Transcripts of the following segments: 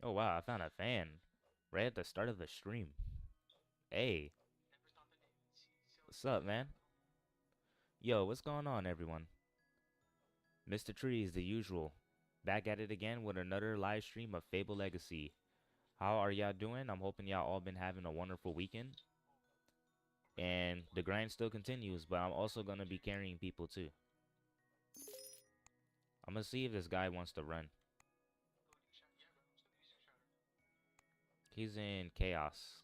Oh wow, I found a fan right at the start of the stream. Hey, what's up, man? Yo, what's going on, everyone? MrTrees, the usual. Back at it again with another live stream of Fable Legacy. How are y'all doing? I'm hoping y'all all been having a wonderful weekend. And the grind still continues, but I'm also gonna be carrying people too. I'm gonna see if this guy wants to run. He's in chaos.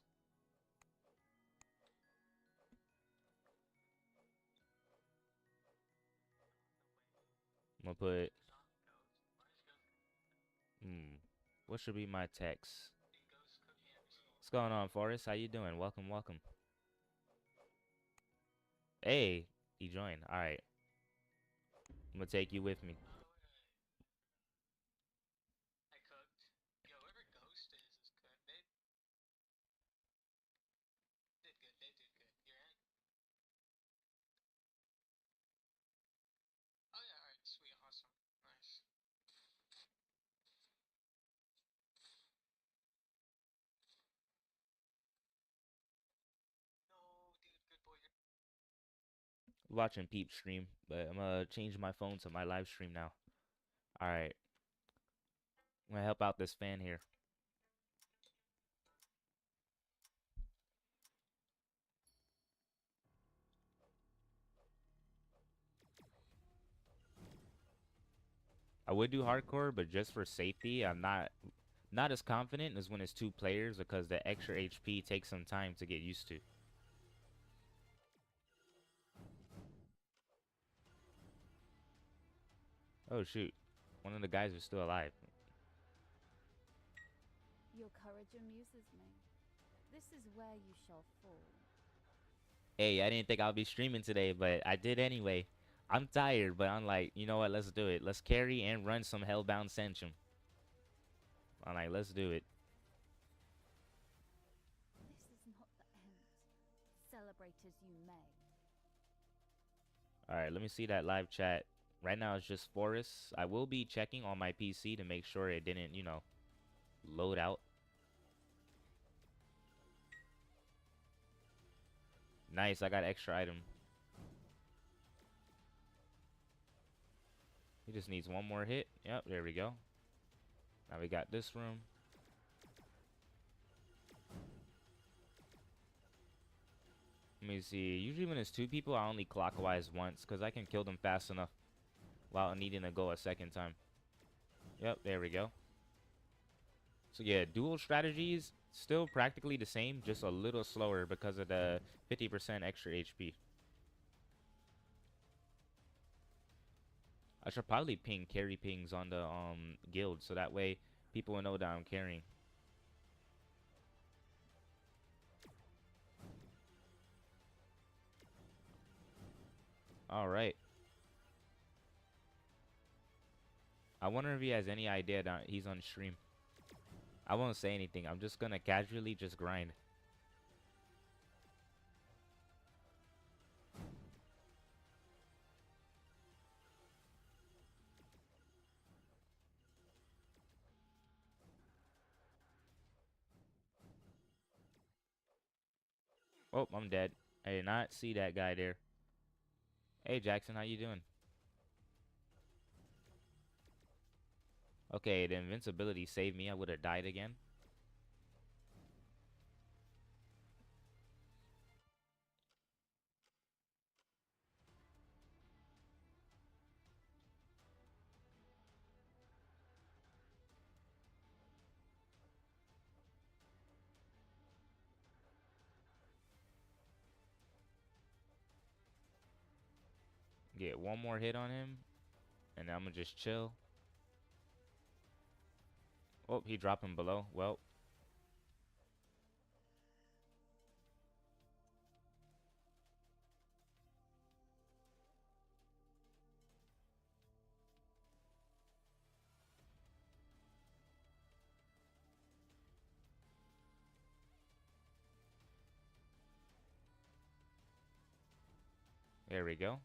I'm gonna put what should be my text? What's going on, Forrest? How you doing? Welcome, welcome. Hey, he joined. Alright. I'm gonna take you with me. Watching Peep stream, but I'm gonna change my phone to my live stream now. Alright. I'm gonna help out this fan here. I would do hardcore, but just for safety, I'm not as confident as when it's two players because the extra HP takes some time to get used to. Oh shoot. One of the guys is still alive. Your courage amuses me. This is where you shall fall. Hey, I didn't think I'll be streaming today, but I did anyway. I'm tired, but I'm like, you know what? Let's do it. Let's carry and run some Hellbound Centrum. I'm like, let's do it. This is not the end. Celebrate as you may. All right, let me see that live chat. Right now it's just Forest. I will be checking on my PC to make sure it didn't, load out. Nice, I got extra item. He just needs one more hit. Yep, there we go. Now we got this room. Let me see. Usually when it's two people, I only clockwise once because I can kill them fast enough without needing to go a second time. Yep, there we go. So yeah, dual strategies still practically the same, just a little slower because of the 50% extra HP. I should probably ping carry pings on the guild so that way people will know that I'm carrying. All right. I wonder if he has any idea that he's on stream. I won't say anything. I'm just gonna casually just grind. Oh, I'm dead. I did not see that guy there. Hey Jackson, how you doing? Okay, the invincibility saved me. I would have died again. Get one more hit on him, and I'm gonna just chill. Oh, he dropped him below. Well, there we go.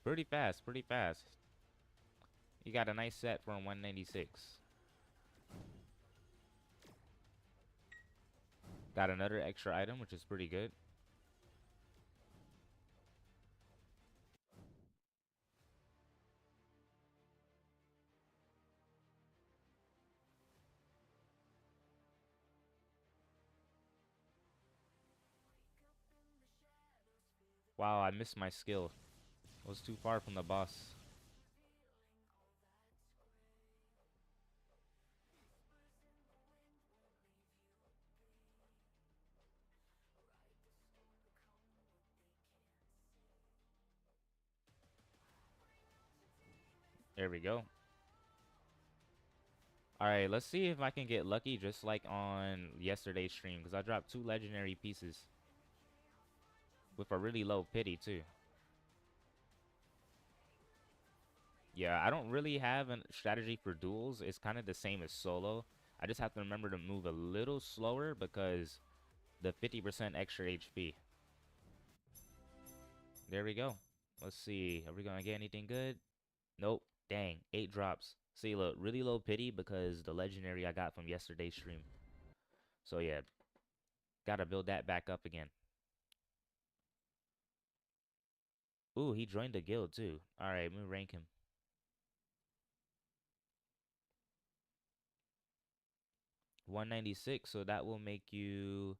Pretty fast, pretty fast. You got a nice set for 196. Got another extra item, which is pretty good. Wow, I missed my skill. I was too far from the boss. There we go. Alright, let's see if I can get lucky just like on yesterday's stream. Because I dropped 2 legendary pieces. With a really low pity too. Yeah, I don't really have a strategy for duels. It's kind of the same as solo. I just have to remember to move a little slower because the 50% extra HP. There we go. Let's see. Are we going to get anything good? Nope. Dang. 8 drops. See, look, really low pity because the legendary I got from yesterday's stream. So yeah, gotta build that back up again. Ooh, he joined the guild too. Alright, let me rank him. 196, so that will make you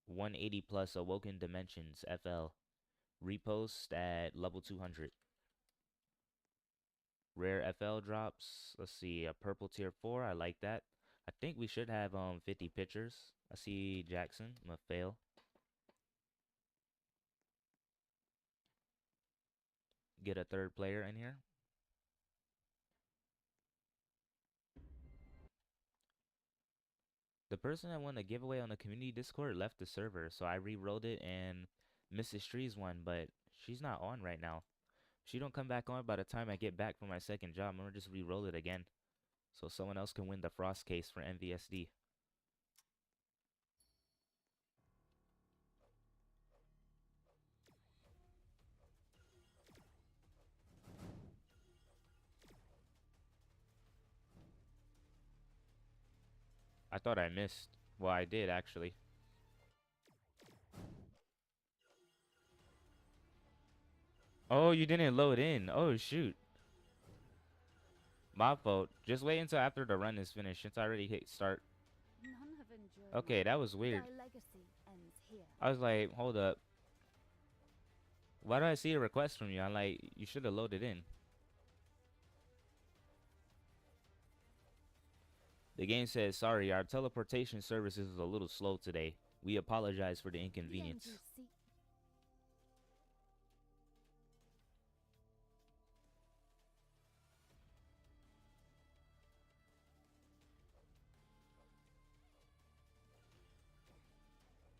180 plus Awoken Dimensions FL. Repost at level 200. Rare FL drops. Let's see, a purple tier 4. I like that. I think we should have 50 pitchers. I see Jackson. I'm gonna fail. Get a third player in here. The person that won the giveaway on the community Discord left the server, so I re-rolled it and MrTrees won, but she's not on right now. If she don't come back on by the time I get back from my second job, I'm gonna just re-roll it again, so someone else can win the frost case for MVSD. I thought I missed. Well, I did actually. Oh, you didn't load in. Oh, shoot. My fault. Just wait until after the run is finished since I already hit start. None have endured Okay, that was weird. Thy legacy ends here. I was like, hold up. Why do I see a request from you? I'm like, you should have loaded in. The game says, sorry, our teleportation service is a little slow today. We apologize for the The end inconvenience. you seek.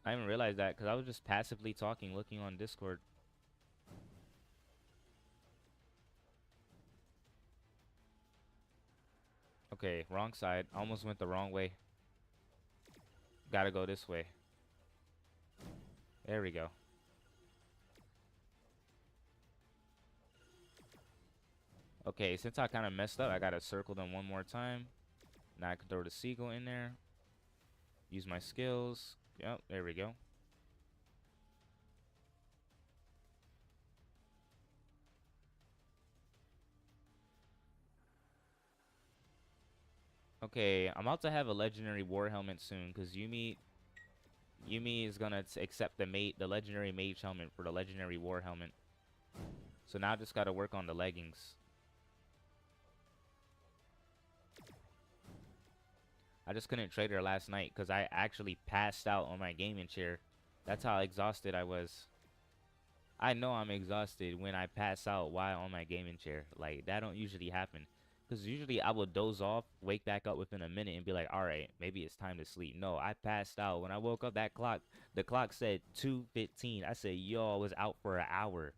I didn't realize that because I was just passively talking, looking on Discord. Okay, wrong side. Almost went the wrong way. Gotta go this way. There we go. Okay, since I kind of messed up, I gotta circle them one more time. Now I can throw the seagull in there. Use my skills. Yep, there we go. Okay, I'm about to have a legendary war helmet soon because Yumi is gonna accept the legendary mage helmet for the legendary war helmet. So now I just gotta work on the leggings. I just couldn't trade her last night because I actually passed out on my gaming chair. That's how exhausted I was. I know I'm exhausted when I pass out while on my gaming chair. Like, that don't usually happen. Because usually I would doze off, wake back up within a minute and be like, alright, maybe it's time to sleep. No, I passed out. When I woke up, the clock said 2:15. I said, yo, I was out for an hour.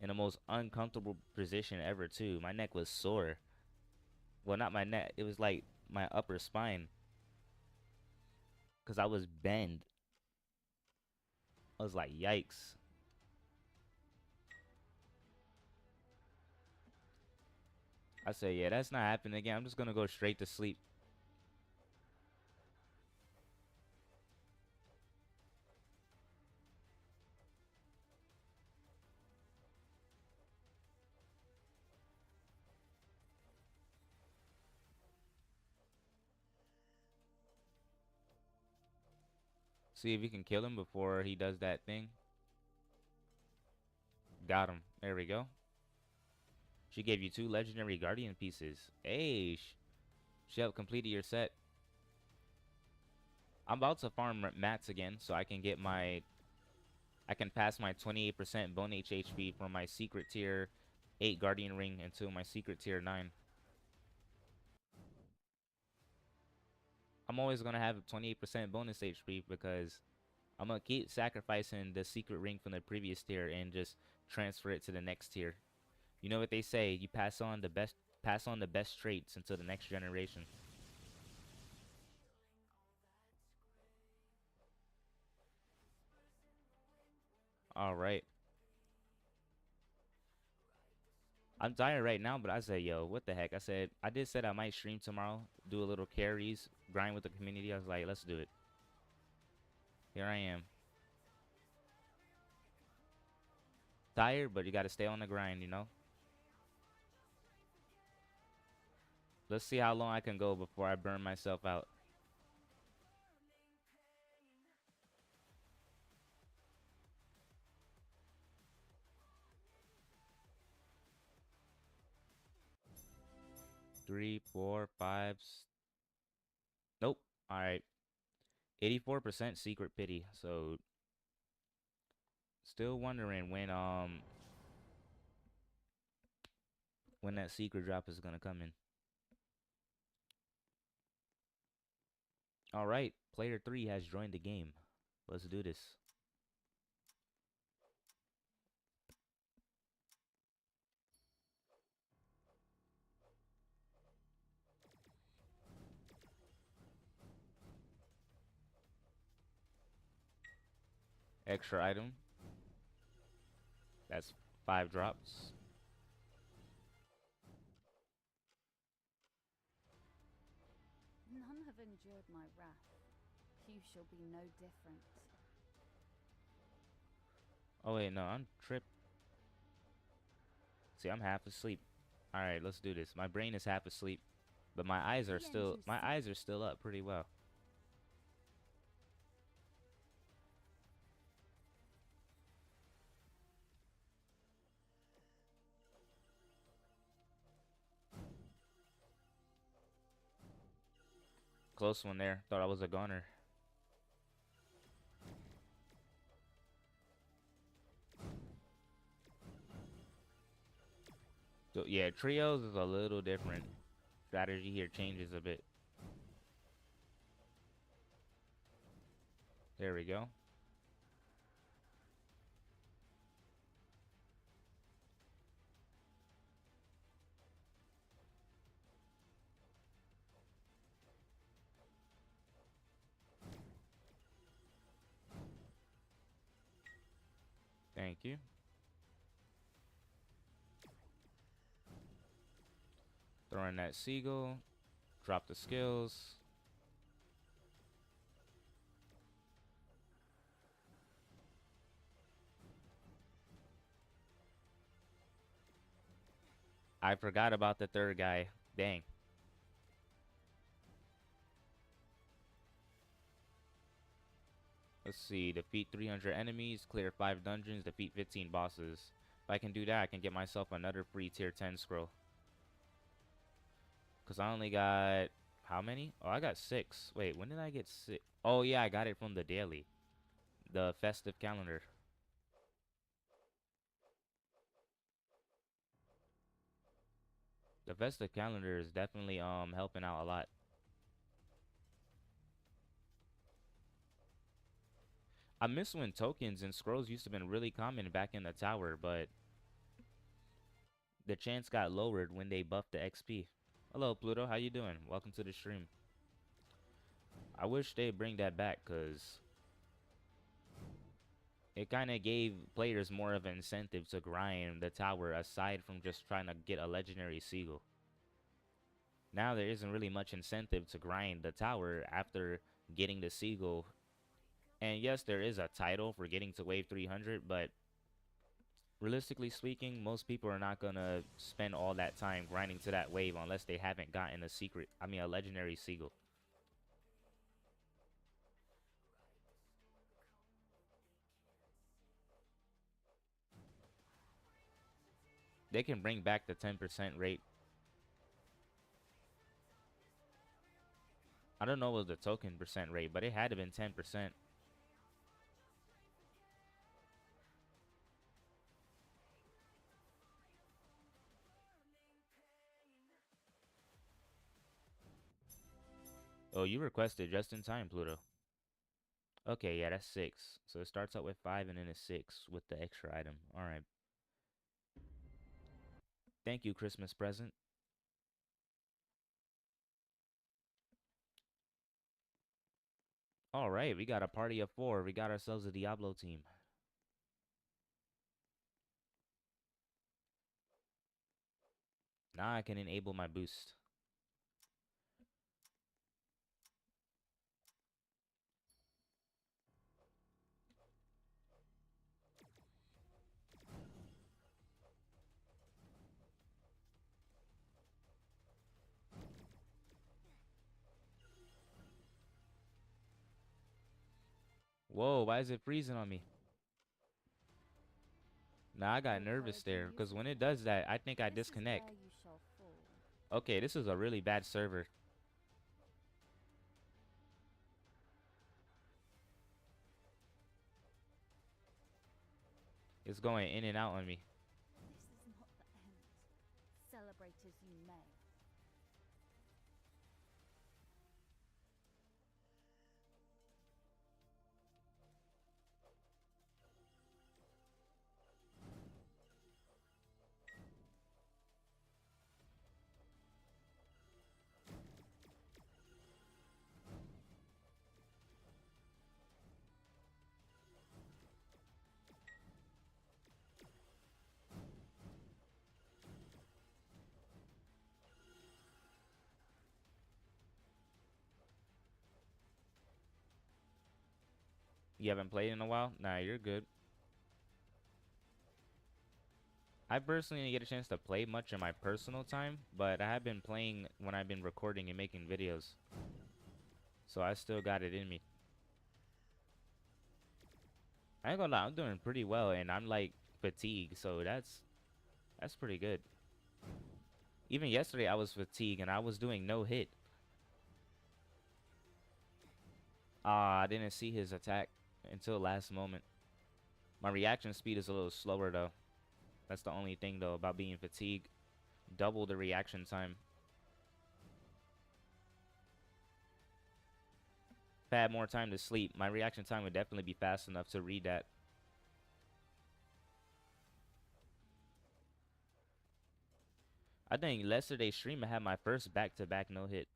In the most uncomfortable position ever, too. My neck was sore. Well, not my neck. It was like my upper spine. Because I was bent. I was like, yikes. I said, yeah, that's not happening again. I'm just going to go straight to sleep. See if you can kill him before he does that thing. Got him. There we go. She gave you 2 legendary guardian pieces. Hey, she helped completed your set. I'm about to farm mats again so I can get my... I can pass my 28% bone HP from my secret tier 8 guardian ring into my secret tier 9. I'm always going to have 28% bonus HP because I'm going to keep sacrificing the secret ring from the previous tier and just transfer it to the next tier. You know what they say, you pass on the best traits into the next generation. All right. I'm tired right now, but I said, yo, what the heck? I said, I did said I might stream tomorrow, do a little carries, grind with the community. I was like, let's do it. Here I am. Tired, but you got to stay on the grind, you know? Let's see how long I can go before I burn myself out. Three, four, five. Nope. All right. 84% secret pity. So still wondering when that secret drop is gonna come in. All right. Player 3 has joined the game. Let's do this. Extra item. That's 5 drops. None have endured my wrath. You shall be no different. Oh wait, no, I'm tripped. See, I'm half asleep. All right, let's do this. My brain is half asleep, but my eyes are still up pretty well. Close one there. Thought I was a goner. So yeah, trios is a little different. Strategy here changes a bit. There we go. Thank you. Throw in that seagull. Drop the skills. I forgot about the third guy. Dang. Let's see. Defeat 300 enemies. Clear 5 dungeons. Defeat 15 bosses. If I can do that, I can get myself another free tier 10 scroll. Because I only got... How many? Oh, I got 6. Wait, when did I get 6? Oh, yeah, I got it from the daily. The festive calendar. The festive calendar is definitely helping out a lot. I miss when tokens and scrolls used to been really common back in the tower, but the chance got lowered when they buffed the XP. Hello, Pluto. How you doing? Welcome to the stream. I wish they'd bring that back, because it kind of gave players more of an incentive to grind the tower aside from just trying to get a legendary seagull. Now there isn't really much incentive to grind the tower after getting the seagull. And yes, there is a title for getting to wave 300, but realistically speaking, most people are not gonna spend all that time grinding to that wave unless they haven't gotten a legendary seagull. They can bring back the 10% rate. I don't know what was the token percent rate, but it had to been 10%. Oh, you requested just in time, Pluto. Okay, yeah, that's 6. So it starts out with 5 and then it's 6 with the extra item. Alright. Thank you, Christmas present. Alright, we got a party of 4. We got ourselves a Diablo team. Now I can enable my boost. Whoa, why is it freezing on me? Nah, I got nervous there, because when it does that, I think I disconnect. Okay, this is a really bad server. It's going in and out on me. This is not the end. Celebrate as you may. You haven't played in a while? Nah, you're good. I personally didn't get a chance to play much in my personal time, but I have been playing when I've been recording and making videos. So I still got it in me. I ain't gonna lie, I'm doing pretty well, and I'm like fatigued, so that's pretty good. Even yesterday I was fatigued and I was doing no hit. I didn't see his attack until last moment. My reaction speed is a little slower though. That's the only thing though about being fatigued. Double the reaction time. If I had more time to sleep, my reaction time would definitely be fast enough to read that. I think yesterday's stream I had my first back-to-back no hit.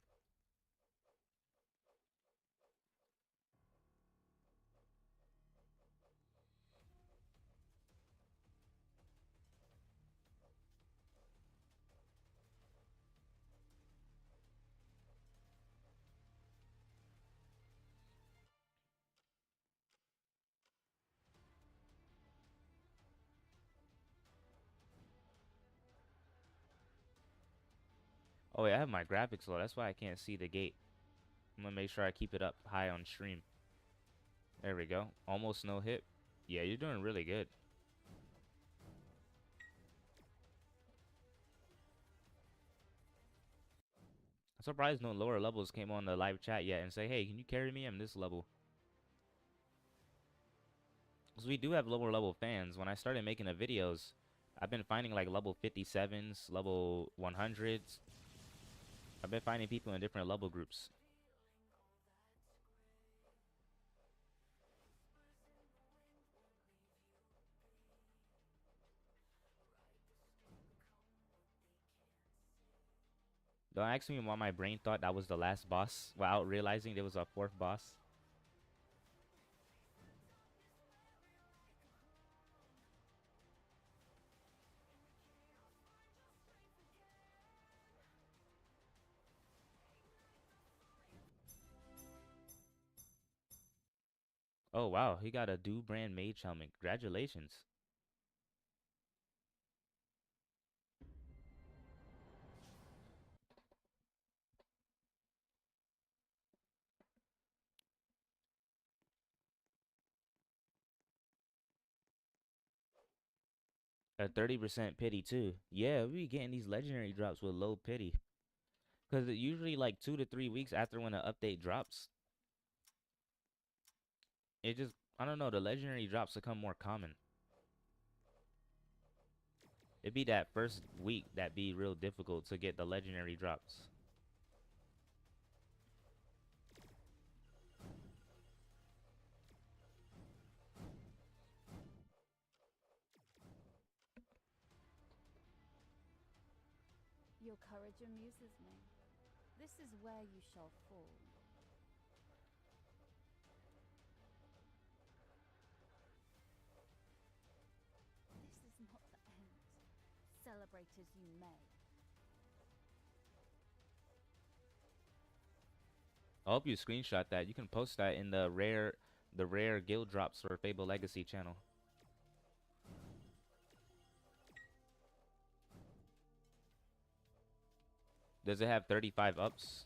Oh yeah, I have my graphics low. That's why I can't see the gate. I'm gonna make sure I keep it up high on stream. There we go. Almost no hit. Yeah, you're doing really good. I'm surprised no lower levels came on the live chat yet and say, hey, can you carry me? I'm this level. Because we do have lower level fans. When I started making the videos, I've been finding like level 57s, level 100s. I've been finding people in different level groups. Don't ask me why my brain thought that was the last boss without realizing there was a fourth boss. Oh wow, he got a Do brand mage helmet. Congratulations. A 30% pity too. Yeah, we be getting these legendary drops with low pity. Cause it usually like 2 to 3 weeks after when an update drops, it just I don't know, the legendary drops become more common. It be that first week that be real difficult to get the legendary drops. Your courage amuses me. This is where you shall fall. This is not the end. Celebrate as you may. I hope you screenshot that. You can post that in the rare guild drops for Fable Legacy channel. Does it have 35 ups?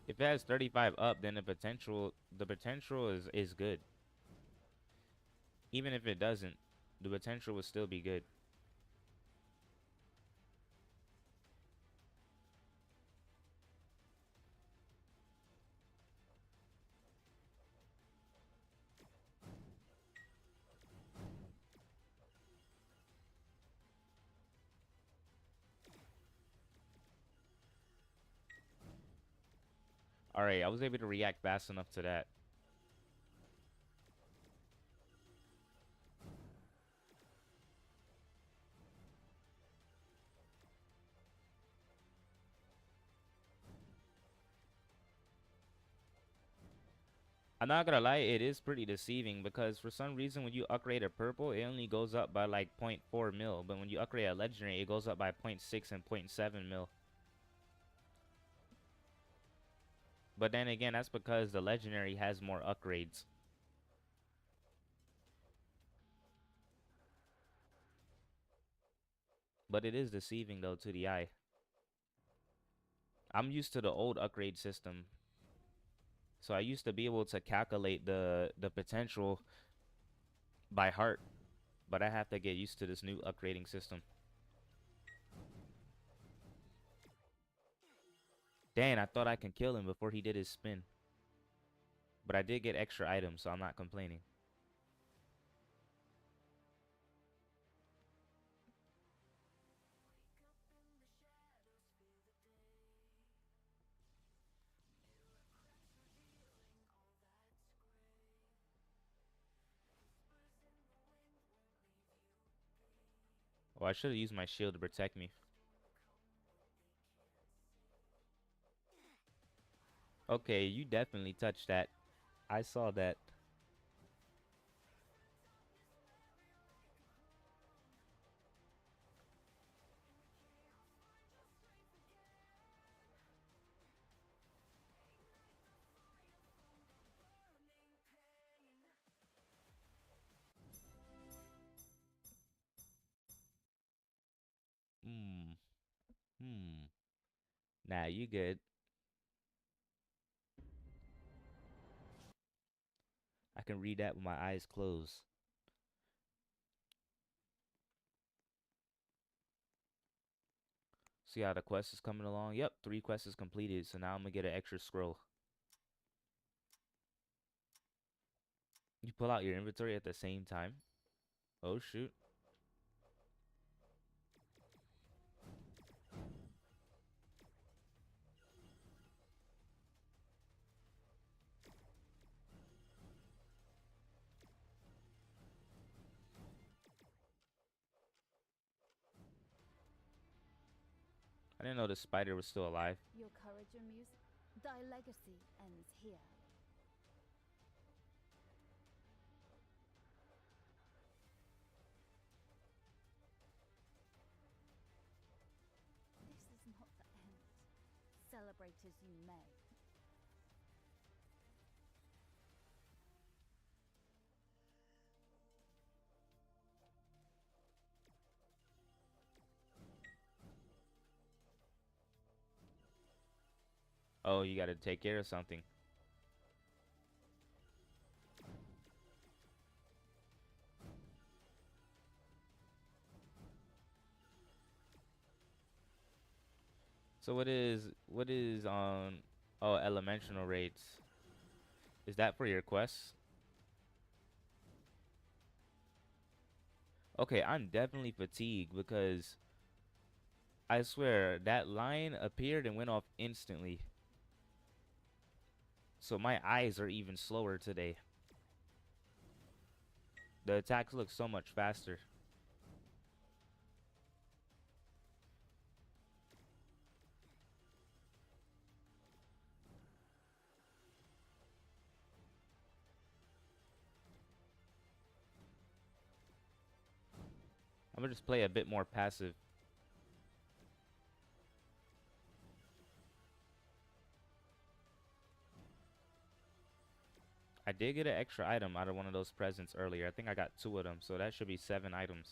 If it has 35 up, then the potential is good. Even if it doesn't, the potential would still be good. Alright, I was able to react fast enough to that. I'm not gonna lie, it is pretty deceiving because for some reason when you upgrade a purple, it only goes up by like 0.4 mil, but when you upgrade a legendary, it goes up by 0.6 and 0.7 mil. But then again, that's because the legendary has more upgrades. But it is deceiving though to the eye. I'm used to the old upgrade system. So I used to be able to calculate the potential by heart, but I have to get used to this new upgrading system. Dang, I thought I can kill him before he did his spin. But I did get extra items, so I'm not complaining. Oh, I should have used my shield to protect me. Okay, you definitely touched that. I saw that. Hmm. Hmm. Nah, you good. I can read that with my eyes closed. See how the quest is coming along? Yep, 3 quests is completed, so now I'm gonna get an extra scroll. You pull out your inventory at the same time. Oh shoot. I didn't know the spider was still alive. Your courage amuses. Thy legacy ends here. This is not the end. Celebrate as you may. Oh, you gotta take care of something. So what is oh, elemental rates? Is that for your quests? Okay, I'm definitely fatigued because I swear that line appeared and went off instantly. So my eyes are even slower today. The attacks look so much faster. I'm gonna just play a bit more passive. I did get an extra item out of one of those presents earlier. I think I got two of them, so that should be 7 items.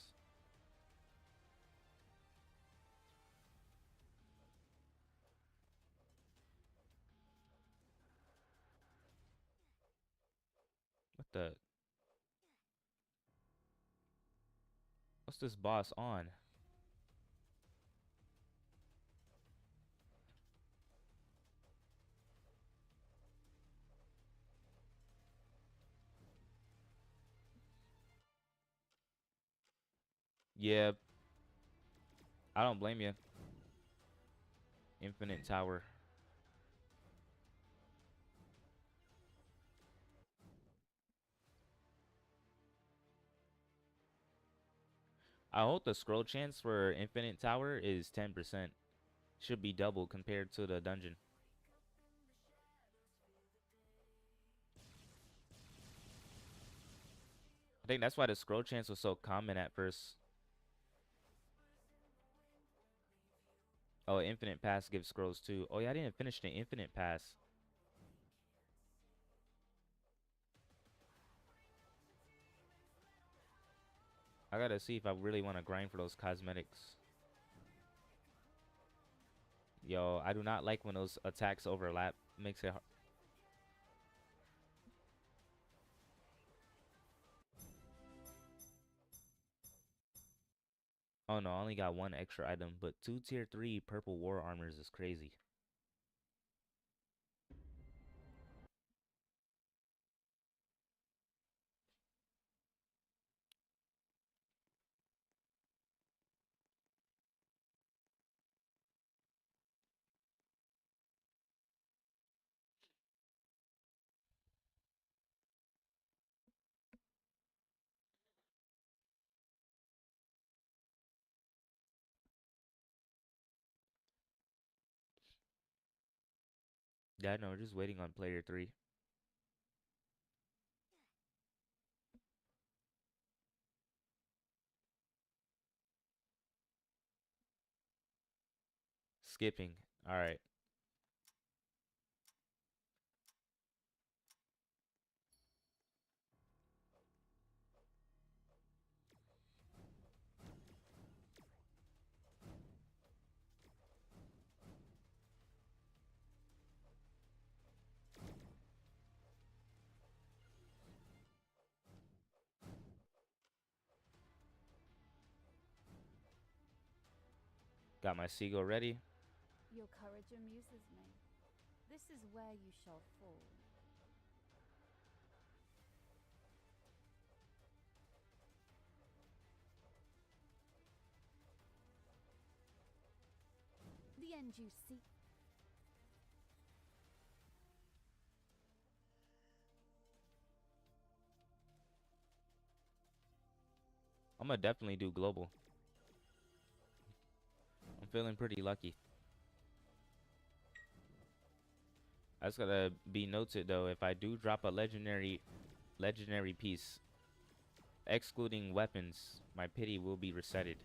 What the? What's this boss on? Yeah, I don't blame you. Infinite tower. I hope the scroll chance for infinite tower is 10%. Should be double compared to the dungeon. I think that's why the scroll chance was so common at first. Oh, infinite pass gives scrolls too. Oh yeah, I didn't finish the infinite pass. I gotta see if I really want to grind for those cosmetics. Yo, I do not like when those attacks overlap. Makes it hard. Oh no, I only got one extra item, but two tier 3 purple war armors is crazy. Yeah, no, we're just waiting on player 3. Skipping. All right. Got my seagull ready. Your courage amuses me. This is where you shall fall. The end you seek. I'm gonna definitely do global. I'm feeling pretty lucky. I just gotta be noted though, if I do drop a legendary piece, excluding weapons, my pity will be resetted.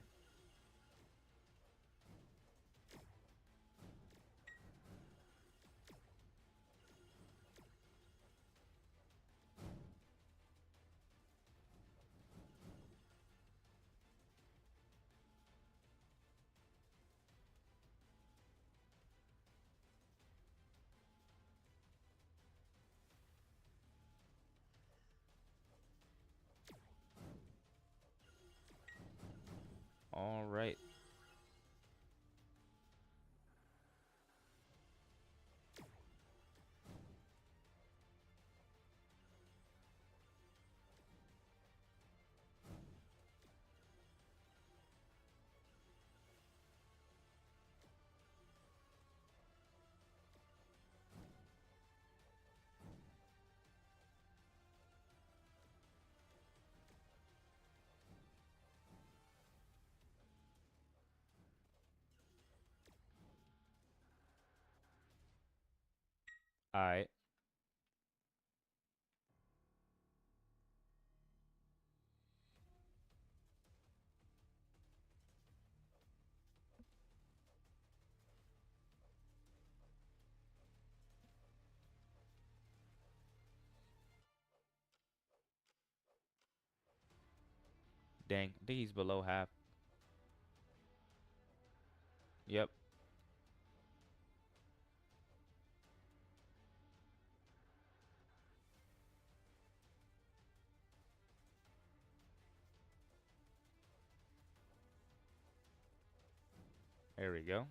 Alright. Dang, I think he's below half. Yep. There we go.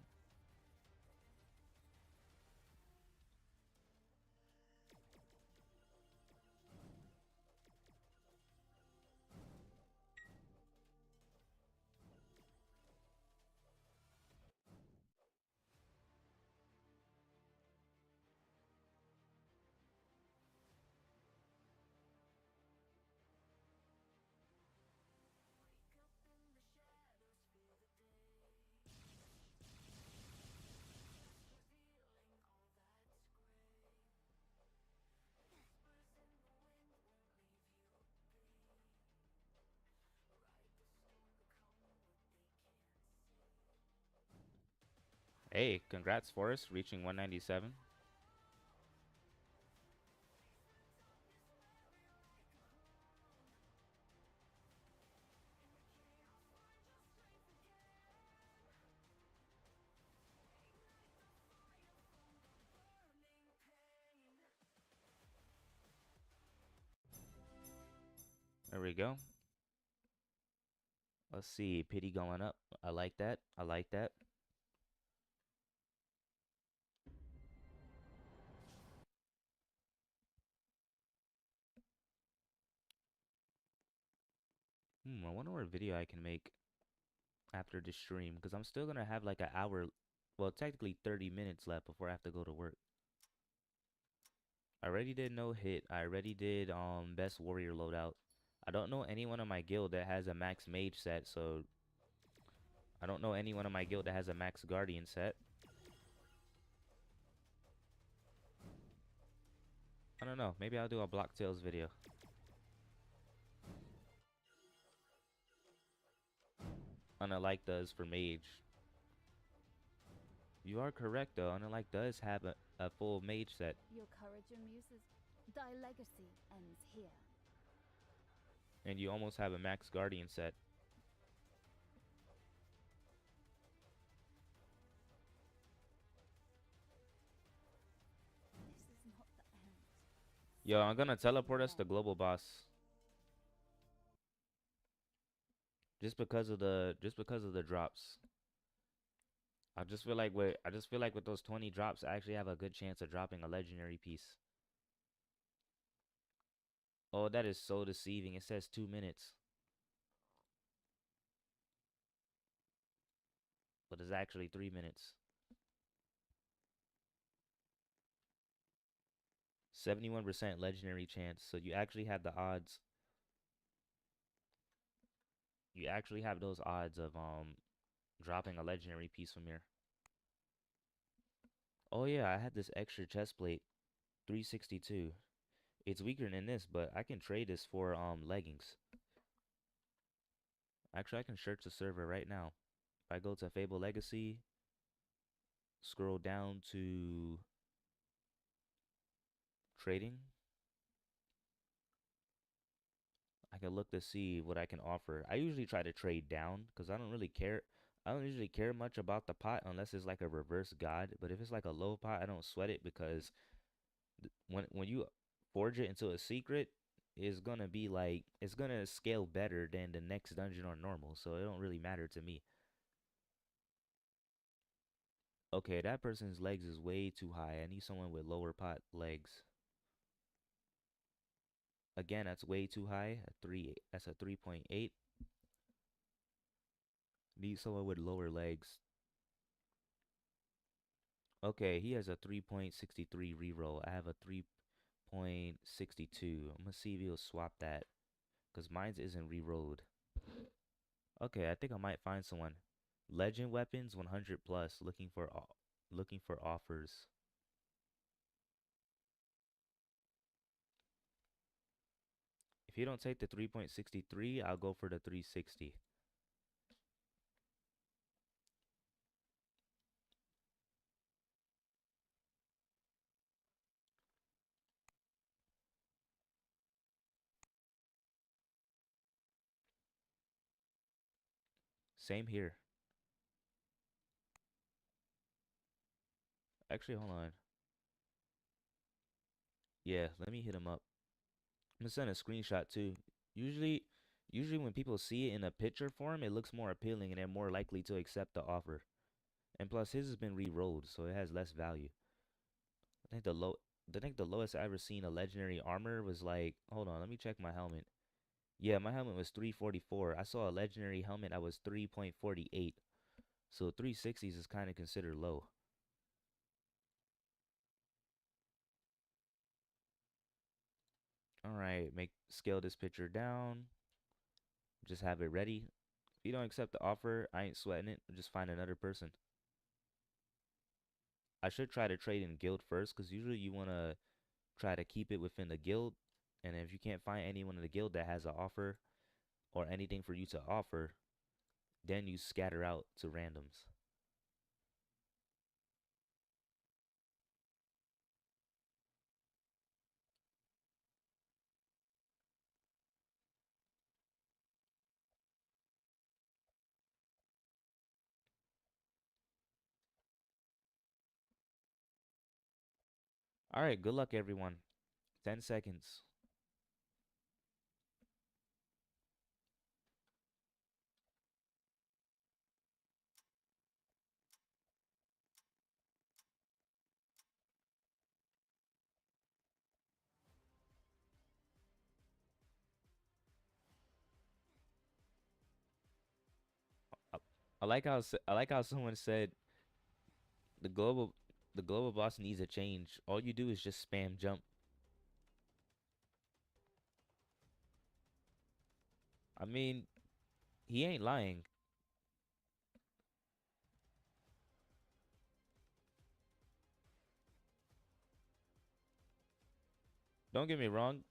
Hey, congrats, Forrest, reaching 197. There we go. Let's see, pity going up. I like that. I like that. I wonder what video I can make after this stream, because I'm still gonna have like an hour, well, technically 30 minutes left before I have to go to work. I already did no hit. I already did best warrior loadout. I don't know anyone in my guild that has a max mage set, so I don't know anyone in my guild that has a max guardian set. I don't know. Maybe I'll do a block tails video. Unlike does for mage. You are correct though. Unlike does have a full mage set. Your courage amuses. Thy legacy ends here. And you almost have a max guardian set. This is not the end. Yo, I'm gonna teleport us to Long. global boss. Just because of the drops. I just feel like with those 20 drops, I actually have a good chance of dropping a legendary piece. Oh, that is so deceiving. It says 2 minutes. But it's actually 3 minutes. 71% legendary chance. So you actually have the odds. You actually have those odds of dropping a legendary piece from here. Oh yeah, I had this extra chest plate, 362. It's weaker than this, but I can trade this for leggings. Actually, I can search the server right now. If I go to Fable Legacy, scroll down to trading, I can look to see what I can offer. I usually try to trade down because I don't really care. I don't usually care much about the pot unless it's like a reverse god. But if it's like a low pot, I don't sweat it because when you forge it into a secret, it's gonna scale better than the next dungeon or normal. So it don't really matter to me. Okay, that person's legs is way too high. I need someone with lower pot legs. Again, that's way too high. That's a 3.8. Need someone with lower legs. Okay, he has a 3.63 reroll. I have a 3.62. I'm gonna see if he'll swap that. Because mine's isn't rerolled. Okay, I think I might find someone. Legend weapons 100 plus. Looking for offers. If you don't take the 3.63, I'll go for the 360. Same here. Actually, hold on. Yeah, let me hit him up. I'm gonna send a screenshot too. Usually, usually when people see it in a picture form, it looks more appealing and they're more likely to accept the offer. And plus, his has been re-rolled, so it has less value. I think the low, I think the lowest I ever seen a legendary armor was like, hold on, let me check my helmet. Yeah, my helmet was 344. I saw a legendary helmet that was 3.48. So 360s is kind of considered low. All right, make scale this picture down. Just have it ready. If you don't accept the offer, I ain't sweating it. Just find another person. I should try to trade in guild first, because usually you want to try to keep it within the guild. And if you can't find anyone in the guild that has an offer or anything for you to offer, then you scatter out to randoms. All right, good luck, everyone. 10 seconds. I, I like how someone said the global the global boss needs a change. All you do is just spam jump. I mean, he ain't lying. Don't get me wrong.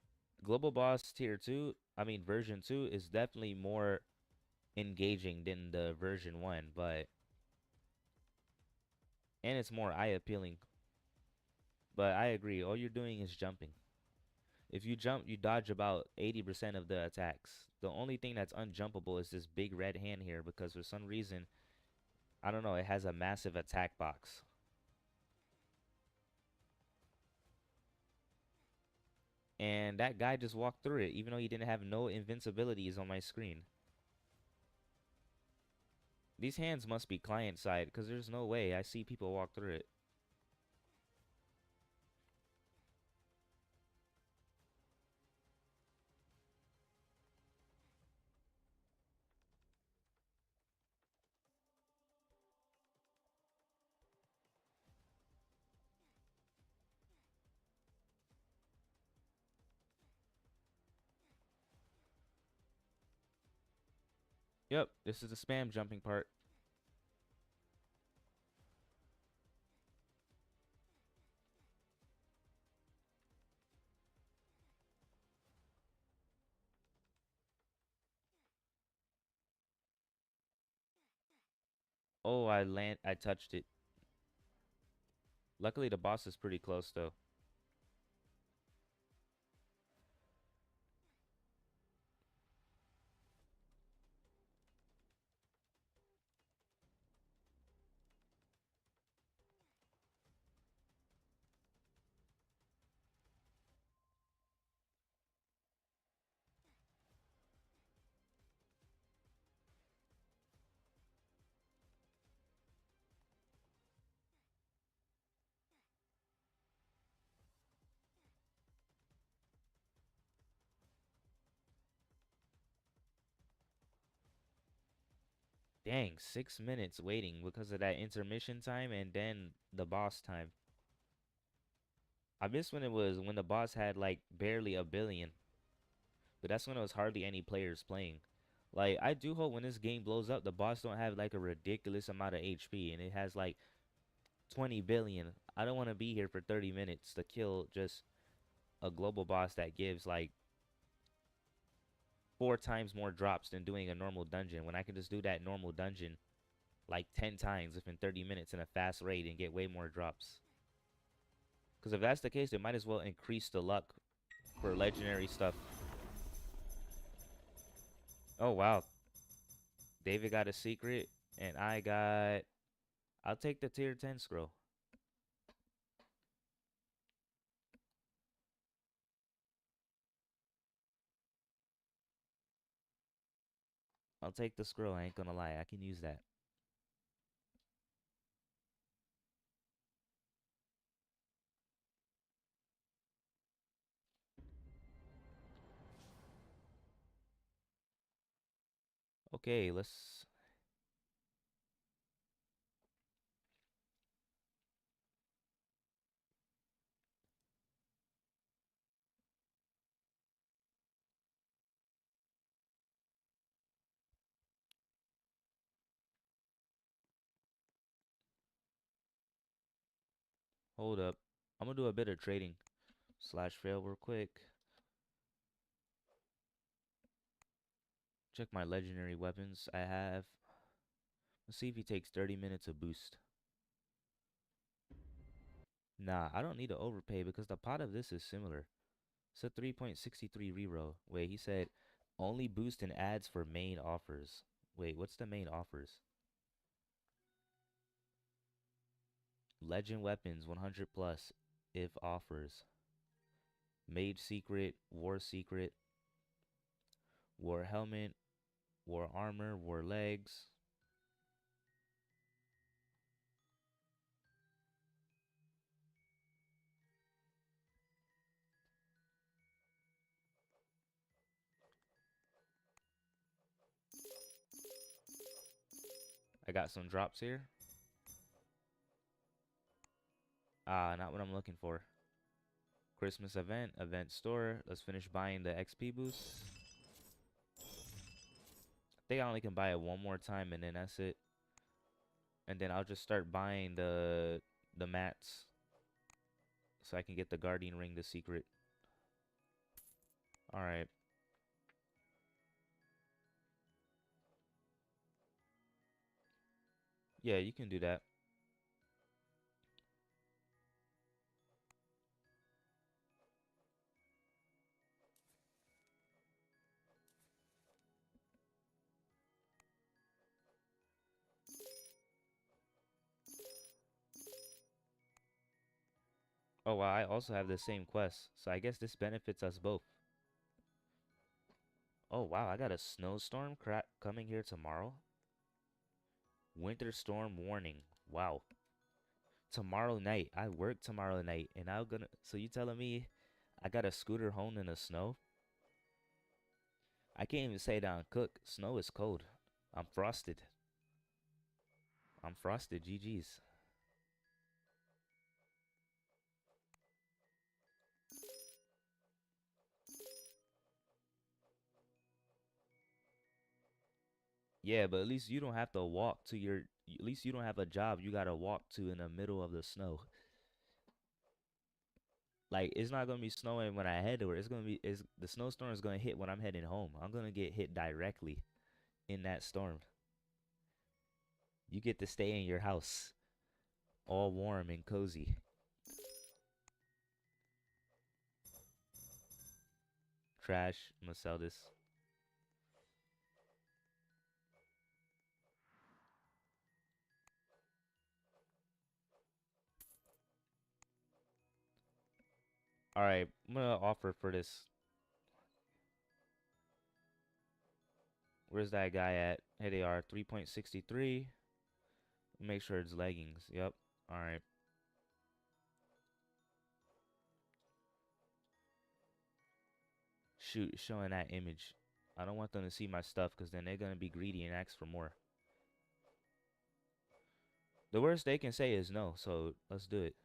Global boss tier 2, I mean version 2 is definitely more engaging than the version 1, but and it's more eye appealing. But I agree, all you're doing is jumping. If you jump, you dodge about 80% of the attacks. The only thing that's unjumpable is this big red hand here because for some reason, I don't know, it has a massive attack box. And that guy just walked through it, even though he didn't have no invincibilities on my screen. These hands must be client side, because there's no way I see people walk through it. Yep, this is the spam jumping part. Oh, I touched it. Luckily, the boss is pretty close, though. Dang, 6 minutes waiting because of that intermission time and then the boss time. I miss when the boss had like barely a billion, but that's when it was hardly any players playing. Like I do hope when this game blows up, the boss don't have like a ridiculous amount of HP and it has like 20 billion. I don't want to be here for 30 minutes to kill just a global boss that gives like 4 times more drops than doing a normal dungeon when I can just do that normal dungeon like 10 times within 30 minutes in a fast raid and get way more drops. Because if that's the case, it might as well increase the luck for legendary stuff. Oh, wow. David got a secret, and I got... I'll take the tier 10 scroll. I'll take the scroll, I ain't gonna lie. I can use that. Okay, let's... Hold up. I'm gonna do a bit of trading. Slash fail real quick. Check my legendary weapons I have. Let's see if he takes 30 minutes of boost. Nah, I don't need to overpay because the pot of this is similar. It's a 3.63 reroll. Wait, he said only boost and ads for main offers. Wait, what's the main offers? Legend weapons 100 plus if offers. Mage secret, war helmet, war armor, war legs. I got some drops here. Ah, not what I'm looking for. Christmas event, event store. Let's finish buying the XP boost. I think I only can buy it one more time and then that's it. And then I'll just start buying the mats so I can get the guardian ring, the secret. All right. Yeah, you can do that. Oh, wow, I also have the same quest. So I guess this benefits us both. Oh, wow, I got a snowstorm coming here tomorrow. Winter storm warning. Wow. Tomorrow night. I work tomorrow night and I'm gonna... So you telling me I got a scooter home in the snow? I can't even say down cook. Snow is cold. I'm frosted. I'm frosted. GG's. Yeah, but at least you don't have to walk to your... At least you don't have a job you gotta walk to in the middle of the snow. Like, it's not gonna be snowing when I head to it. It's gonna be... It's, the snowstorm is gonna hit when I'm heading home. I'm gonna get hit directly in that storm. You get to stay in your house, all warm and cozy. Trash. I'm gonna sell this. All right, I'm gonna offer for this. Where's that guy at? Here they are, 3.63. Make sure it's leggings. Yep. All right. Shoot, showing that image. I don't want them to see my stuff because then they're gonna be greedy and ask for more. The worst they can say is no, so let's do it.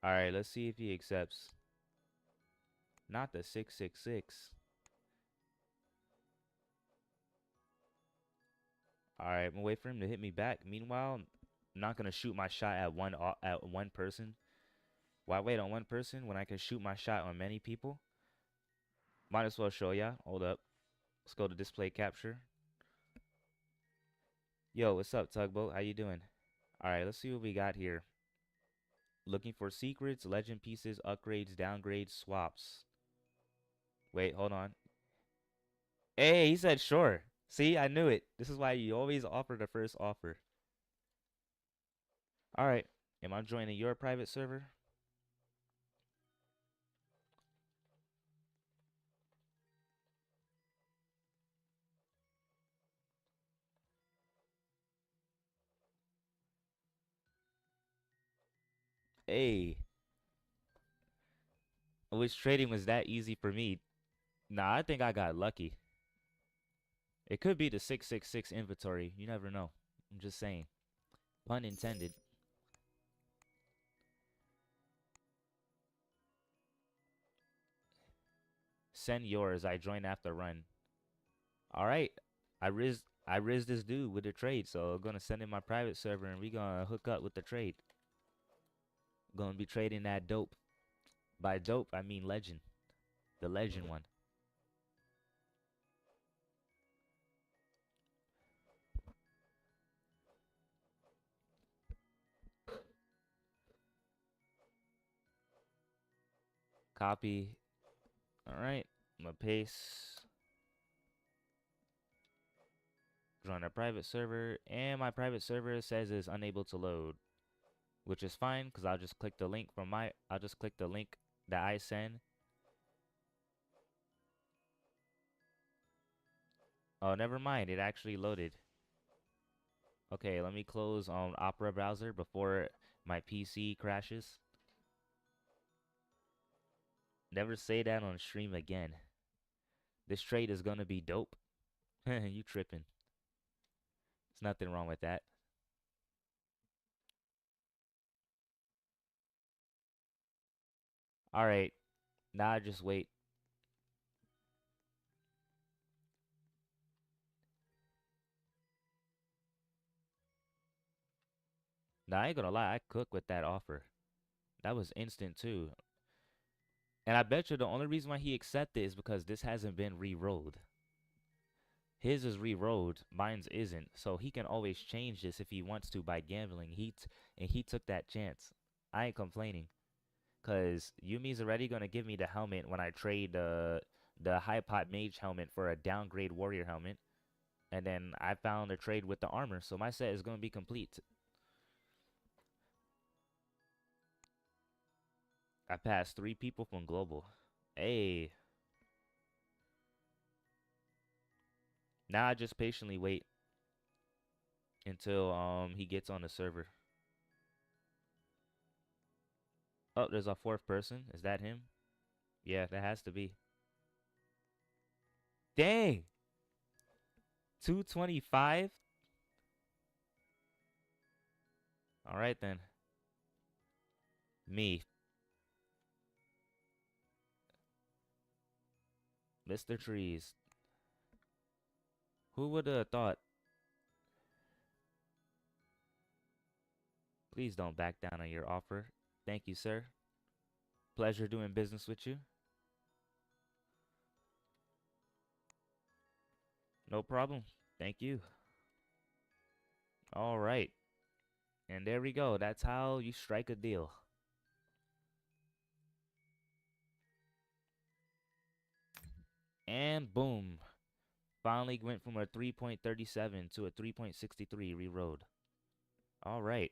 Alright, let's see if he accepts. Not the 666. Alright, I'm gonna wait for him to hit me back. Meanwhile, I'm not gonna shoot my shot at one person. Why wait on one person when I can shoot my shot on many people? Might as well show ya. Hold up. Let's go to display capture. Yo, what's up, Tugboat? How you doing? Alright, let's see what we got here. Looking for secrets, legend pieces, upgrades, downgrades, swaps. Wait, hold on. Hey, he said sure. See, I knew it. This is why you always offer the first offer. Alright, am I joining your private server? Hey, I wish trading was that easy for me. Nah, I think I got lucky. It could be the 666 inventory. You never know. I'm just saying. Pun intended. Send yours. I join after run. Alright. I riz this dude with a trade, so I'm gonna send in my private server and we gonna hook up with the trade. Gonna be trading that dope. By dope, I mean legend. The legend one. Copy. Alright. I'm gonna paste. Join a private server. And my private server says it's unable to load. Which is fine, because I'll just click the link I'll just click the link that I send. Oh, never mind. It actually loaded. Okay, let me close on Opera browser before my PC crashes. Never say that on stream again. This trade is gonna be dope. You tripping. There's nothing wrong with that. Alright, now I just wait. Now I ain't gonna lie, I cook with that offer. That was instant too. And I bet you the only reason why he accepted is because this hasn't been re-rolled. His is re-rolled, mine's isn't. So he can always change this if he wants to by gambling. And he took that chance. I ain't complaining. Cause Yumi's already gonna give me the helmet when I trade the high pot mage helmet for a downgrade warrior helmet. And then I found a trade with the armor, so my set is gonna be complete. I passed 3 people from global. Hey. Now I just patiently wait until he gets on the server. Oh, there's a 4th person. Is that him? Yeah, that has to be. Dang. 225? All right then. Me, MrTrees. Who would have thought? Please don't back down on your offer. Thank you, sir. Pleasure doing business with you. No problem. Thank you. All right. And there we go. That's how you strike a deal. And boom. Finally went from a 3.37 to a 3.63 rerolled. All right.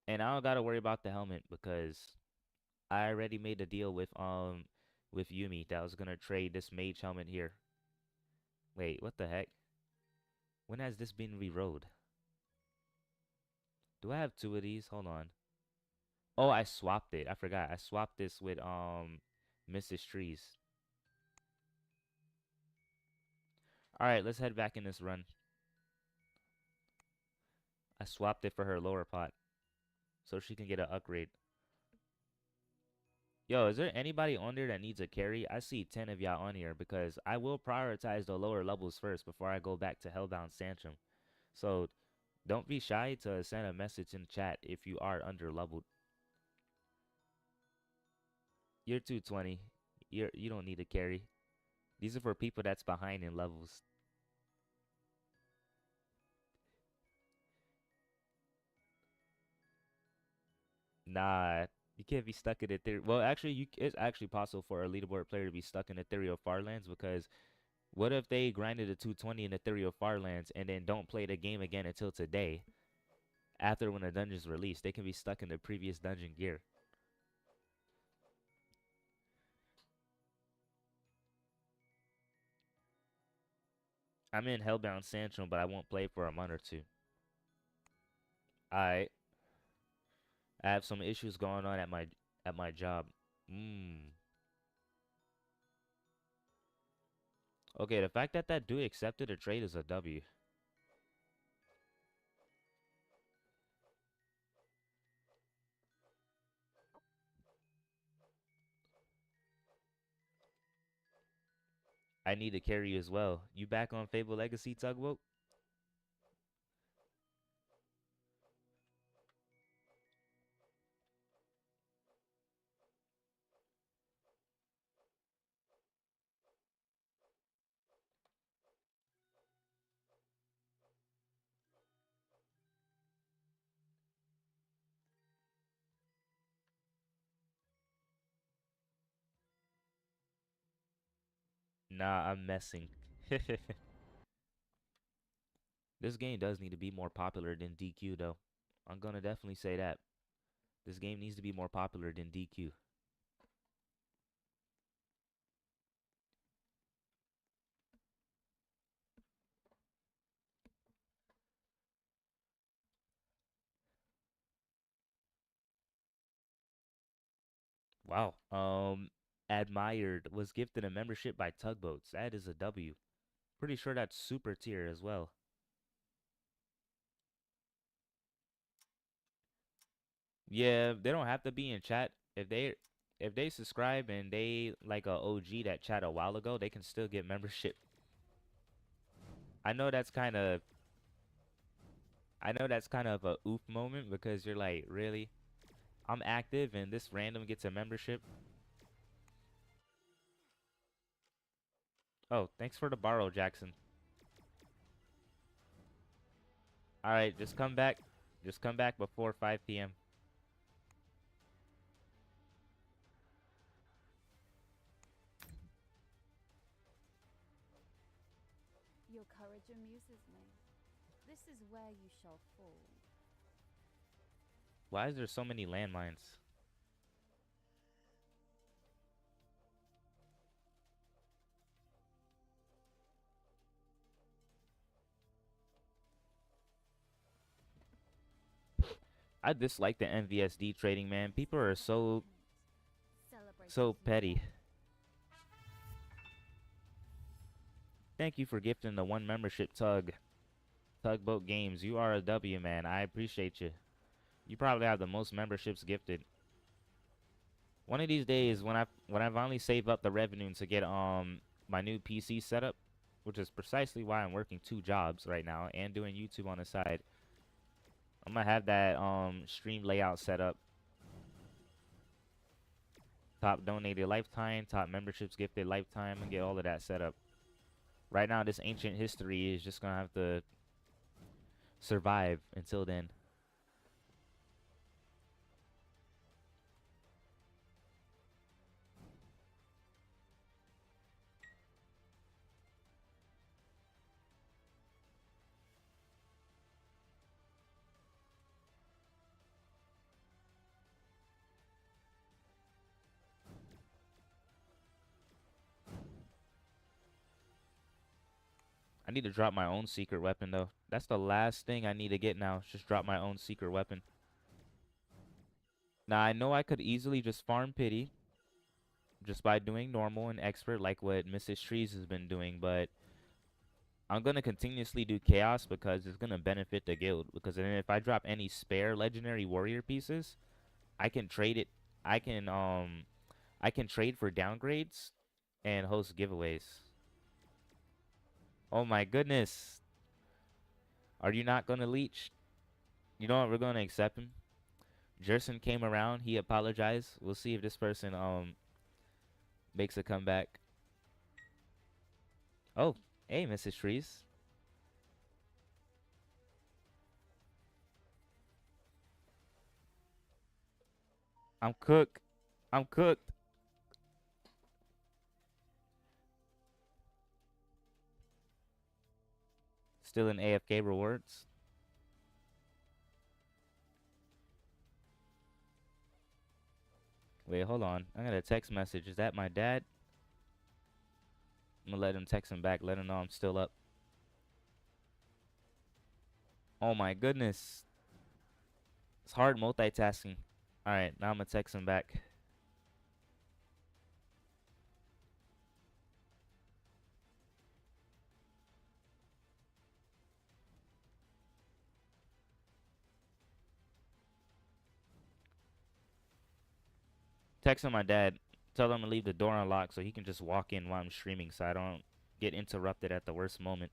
And I don't got to worry about the helmet because I already made a deal with Yumi that I was going to trade this mage helmet here. Wait, what the heck? When has this been rerolled? Do I have 2 of these? Hold on. Oh, I swapped it. I forgot. I swapped this with MrTrees. All right, let's head back in this run. I swapped it for her lower pot so she can get an upgrade. Yo, is there anybody on there that needs a carry? I see 10 of y'all on here because I will prioritize the lower levels first before I go back to Hellbound Santrum. So don't be shy to send a message in chat if you are under leveled. You're 220. You don't need a carry. These are for people that's behind in levels. Nah, you can't be stuck in Ethereal. Well, actually, it's actually possible for a leaderboard player to be stuck in Ethereal Farlands because what if they grinded a 220 in Ethereal Farlands and then don't play the game again until today? After when the dungeon's released, they can be stuck in the previous dungeon gear. I'm in Hellbound Santrum, but I won't play for a month or two. I have some issues going on at my job. Okay, the fact that that dude accepted a trade is a W. I need to carry you as well. You back on Fable Legacy, Tugboat? Nah, I'm messing. This game does need to be more popular than DQ, though. I'm gonna definitely say that. This game needs to be more popular than DQ. Wow. Admired was gifted a membership by Tugboats. That is a W. Pretty sure that's super tier as well. Yeah, they don't have to be in chat. If they subscribe and they like a OG that chat a while ago, they can still get membership. I know that's kind of a oof moment because you're like, really? I'm active and this random gets a membership. Oh, thanks for the borrow, Jackson. All right, just come back. Just come back before 5 p.m. Your courage amuses me. This is where you shall fall. Why is there so many landmines? I dislike the MVSD trading, man. People are so petty. Thank you for gifting the one membership, Tugboat Games. You are a W, man. I appreciate you. You probably have the most memberships gifted. One of these days, when I finally save up the revenue to get my new PC setup, which is precisely why I'm working 2 jobs right now and doing YouTube on the side, I'm gonna have that stream layout set up. Top donated lifetime, top memberships gifted lifetime, and get all of that set up. Right now, this ancient history is just gonna have to survive until then. I need to drop my own secret weapon, though. That's the last thing I need to get now. Just drop my own secret weapon. Now, I know I could easily just farm pity just by doing normal and expert like what MrTrees has been doing, but I'm gonna continuously do chaos because it's gonna benefit the guild. Because then if I drop any spare legendary warrior pieces, I can trade it. I can um I can trade for downgrades and host giveaways. Oh my goodness. Are you not gonna leech? You know what? We're gonna accept him. Jerson came around. He apologized. We'll see if this person makes a comeback. Oh, hey, MrTrees. I'm cooked. I'm cooked. Still in AFK rewards. Wait, hold on. I got a text message. Is that my dad? I'm gonna let him text him back. Let him know I'm still up. Oh my goodness. It's hard multitasking. Alright, now I'm gonna text him back. Texting my dad. Tell him to leave the door unlocked so he can just walk in while I'm streaming so I don't get interrupted at the worst moment.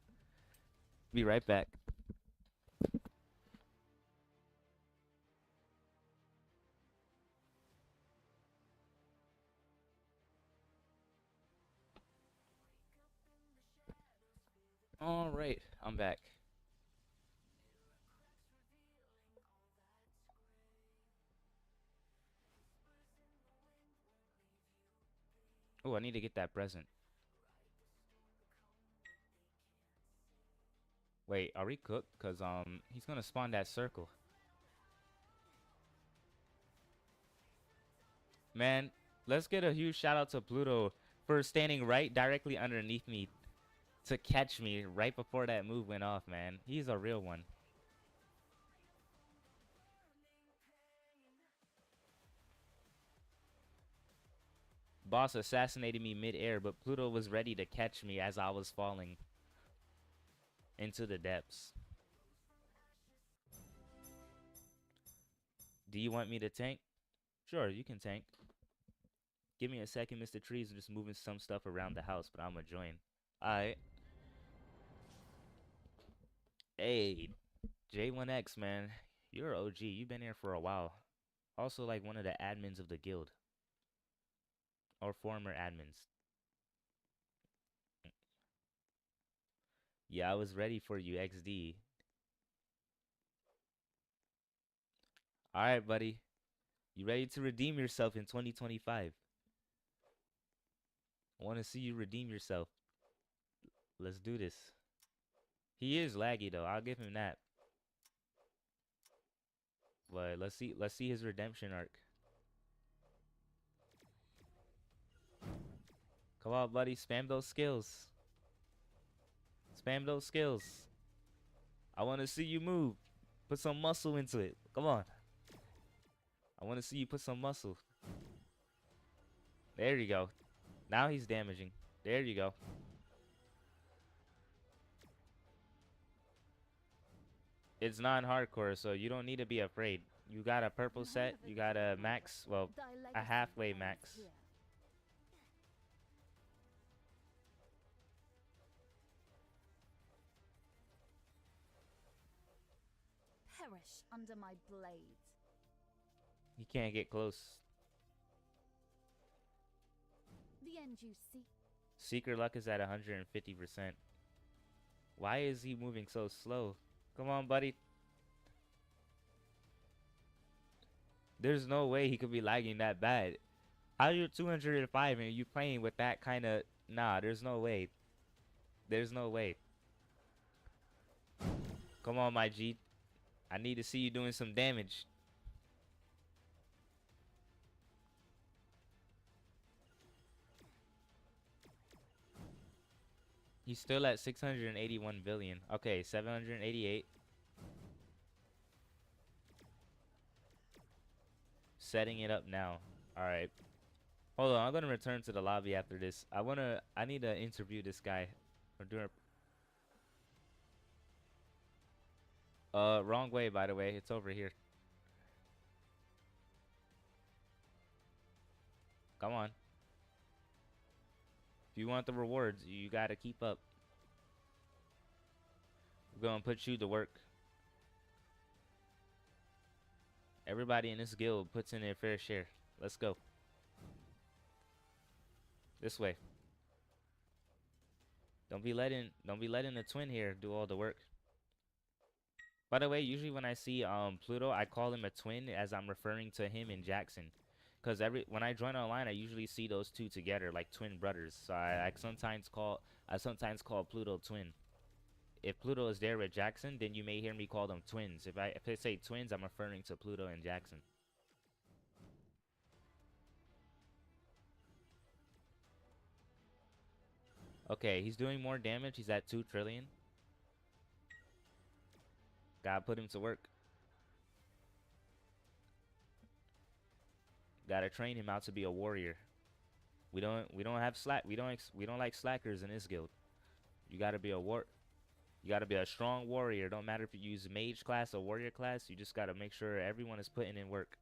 Be right back. Alright, I'm back. Oh, I need to get that present. Wait, are we cooked? Cause he's gonna spawn that circle. Man, let's get a huge shout out to Pluto for standing right directly underneath me to catch me right before that move went off, man. He's a real one. Boss assassinated me mid-air, but Pluto was ready to catch me as I was falling into the depths. Do you want me to tank? Sure, you can tank. Give me a second, MrTrees. I'm just moving some stuff around the house, but I'm gonna join. Alright. Hey, J1X, man. You're OG. You've been here for a while. Also, like one of the admins of the guild. Or former admins. Yeah, I was ready for you, XD. Alright, buddy. You ready to redeem yourself in 2025? I want to see you redeem yourself. Let's do this. He is laggy though. I'll give him that. But let's see his redemption arc. Come on, buddy. Spam those skills. Spam those skills. I want to see you move. Put some muscle into it. Come on. I want to see you put some muscle. There you go. Now he's damaging. There you go. It's non-hardcore, so you don't need to be afraid. You got a purple set. You got a max. Well, a halfway max. Perish under my blade. He can't get close. The end you seek. Seeker luck is at 150%. Why is he moving so slow? Come on, buddy. There's no way he could be lagging that bad. How you 205 and you playing with that kind of... Nah, there's no way. There's no way. Come on, my G. I need to see you doing some damage. He's still at 681 billion. Okay, 788. Setting it up now. Alright. Hold on, I'm gonna return to the lobby after this. I need to interview this guy. Or do Wrong way, by the way. It's over here. Come on. If you want the rewards, you gotta keep up. We're gonna put you to work. Everybody in this guild puts in their fair share. Let's go. This way. Don't be letting the twin here do all the work. By the way, usually when I see Pluto, I call him a twin as I'm referring to him and Jackson. Cause when I join online, I usually see those two together like twin brothers. So I sometimes call Pluto twin. If Pluto is there with Jackson, then you may hear me call them twins. If I say twins, I'm referring to Pluto and Jackson. Okay, he's doing more damage. He's at 2 trillion. Gotta put him to work. Gotta train him out to be a warrior. We don't have slack. We don't like slackers in this guild. You gotta be a war. You gotta be a strong warrior. Don't matter if you use mage class or warrior class. You just gotta make sure everyone is putting in work.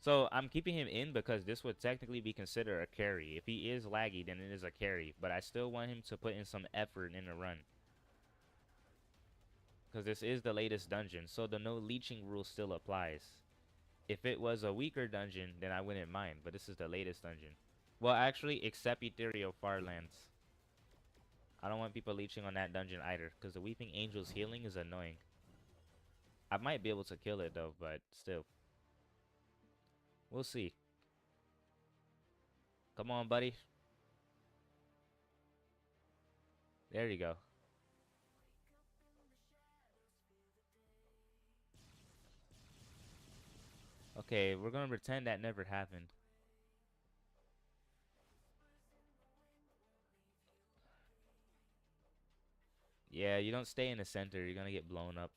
So I'm keeping him in because this would technically be considered a carry. If he is laggy, then it is a carry. But I still want him to put in some effort in the run. Because this is the latest dungeon, so the no leeching rule still applies. If it was a weaker dungeon, then I wouldn't mind. But this is the latest dungeon. Well, actually, except Ethereal Farlands. I don't want people leeching on that dungeon either. Because the Weeping Angel's healing is annoying. I might be able to kill it though, but still. We'll see. Come on, buddy. There you go. Okay, we're gonna pretend that never happened. Yeah, you don't stay in the center. You're gonna get blown up.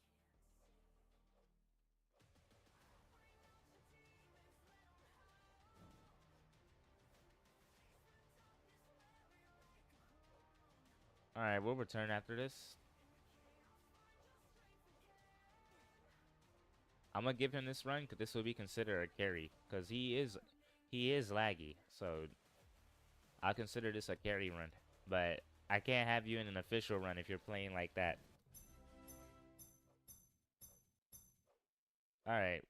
Alright, we'll return after this. I'm gonna give him this run because this will be considered a carry. Because he is laggy. So I'll consider this a carry run. But I can't have you in an official run if you're playing like that. Alright.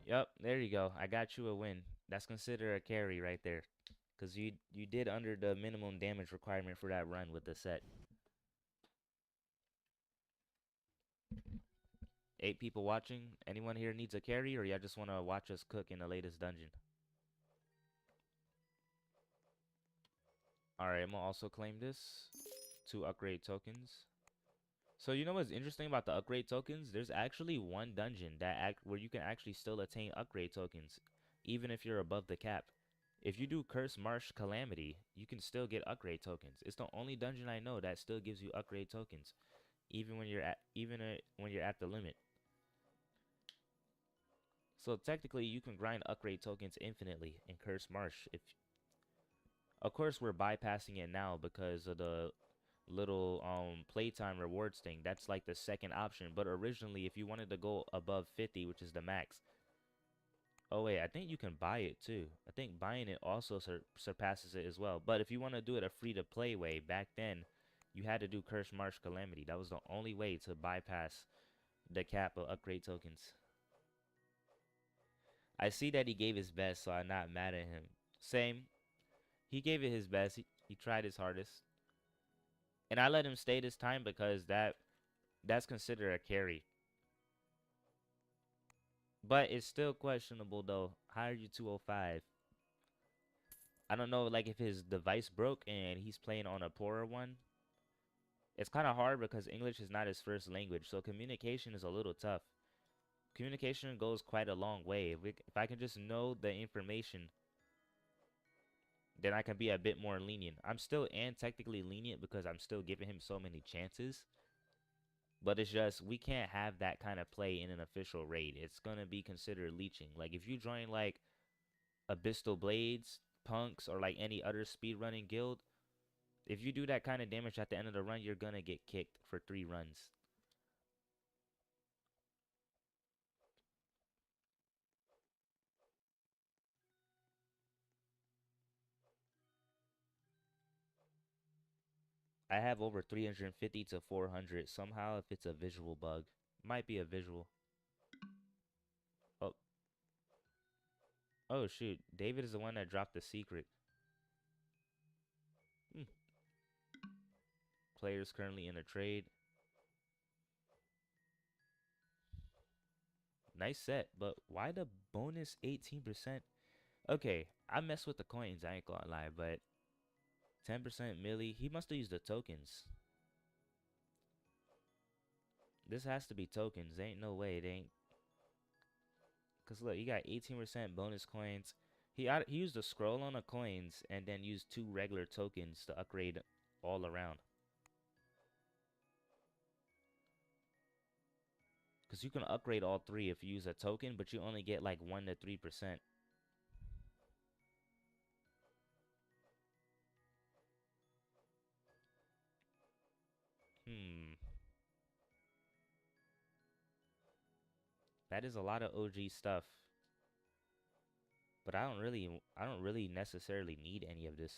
Yep, there you go. I got you a win. That's considered a carry right there. Because you did under the minimum damage requirement for that run with the set. 8 people watching. Anyone here needs a carry, or y'all just want to watch us cook in the latest dungeon? Alright, I'm gonna also claim this. 2 upgrade tokens. So you know what's interesting about the upgrade tokens? There's actually one dungeon where you can actually still attain upgrade tokens, even if you're above the cap. If you do Curse Marsh Calamity, you can still get upgrade tokens. It's the only dungeon I know that still gives you upgrade tokens, even when you're at the limit. So technically, you can grind upgrade tokens infinitely in Curse Marsh. Of course, we're bypassing it now because of the little playtime rewards thing. That's like the second option. But originally, if you wanted to go above 50, which is the max. Oh wait, I think you can buy it too. I think buying it also surpasses it as well. But if you want to do it a free to play way, back then you had to do Curse Marsh Calamity. That was the only way to bypass the cap of upgrade tokens. I see that he gave his best, so I'm not mad at him. Same. He gave it his best. He tried his hardest. And I let him stay this time because that's considered a carry. But it's still questionable though. How are you 205? I don't know, like if his device broke and he's playing on a poorer one. It's kind of hard because English is not his first language, so communication is a little tough. Communication goes quite a long way. If I can just know the information. then I can be a bit more lenient. I'm still and technically lenient because I'm still giving him so many chances. But it's just we can't have that kind of play in an official raid. It's gonna be considered leeching. Like if you join like Abyssal Blades, Punks, or like any other speedrunning guild, if you do that kind of damage at the end of the run, you're gonna get kicked for 3 runs. I have over 350 to 400 somehow if it's a visual bug. Might be a visual. Oh, oh shoot. David is the one that dropped the secret. Hmm. Players currently in a trade. Nice set, but why the bonus 18%? Okay, I mess with the coins, I ain't gonna lie, but 10% melee, he must have used the tokens. This has to be tokens. There ain't no way it ain't. Cause look, you got 18% bonus coins. He used a scroll on the coins and then used 2 regular tokens to upgrade all around. Cause you can upgrade all 3 if you use a token, but you only get like 1 to 3%. Hmm. That is a lot of OG stuff. But I don't really necessarily need any of this.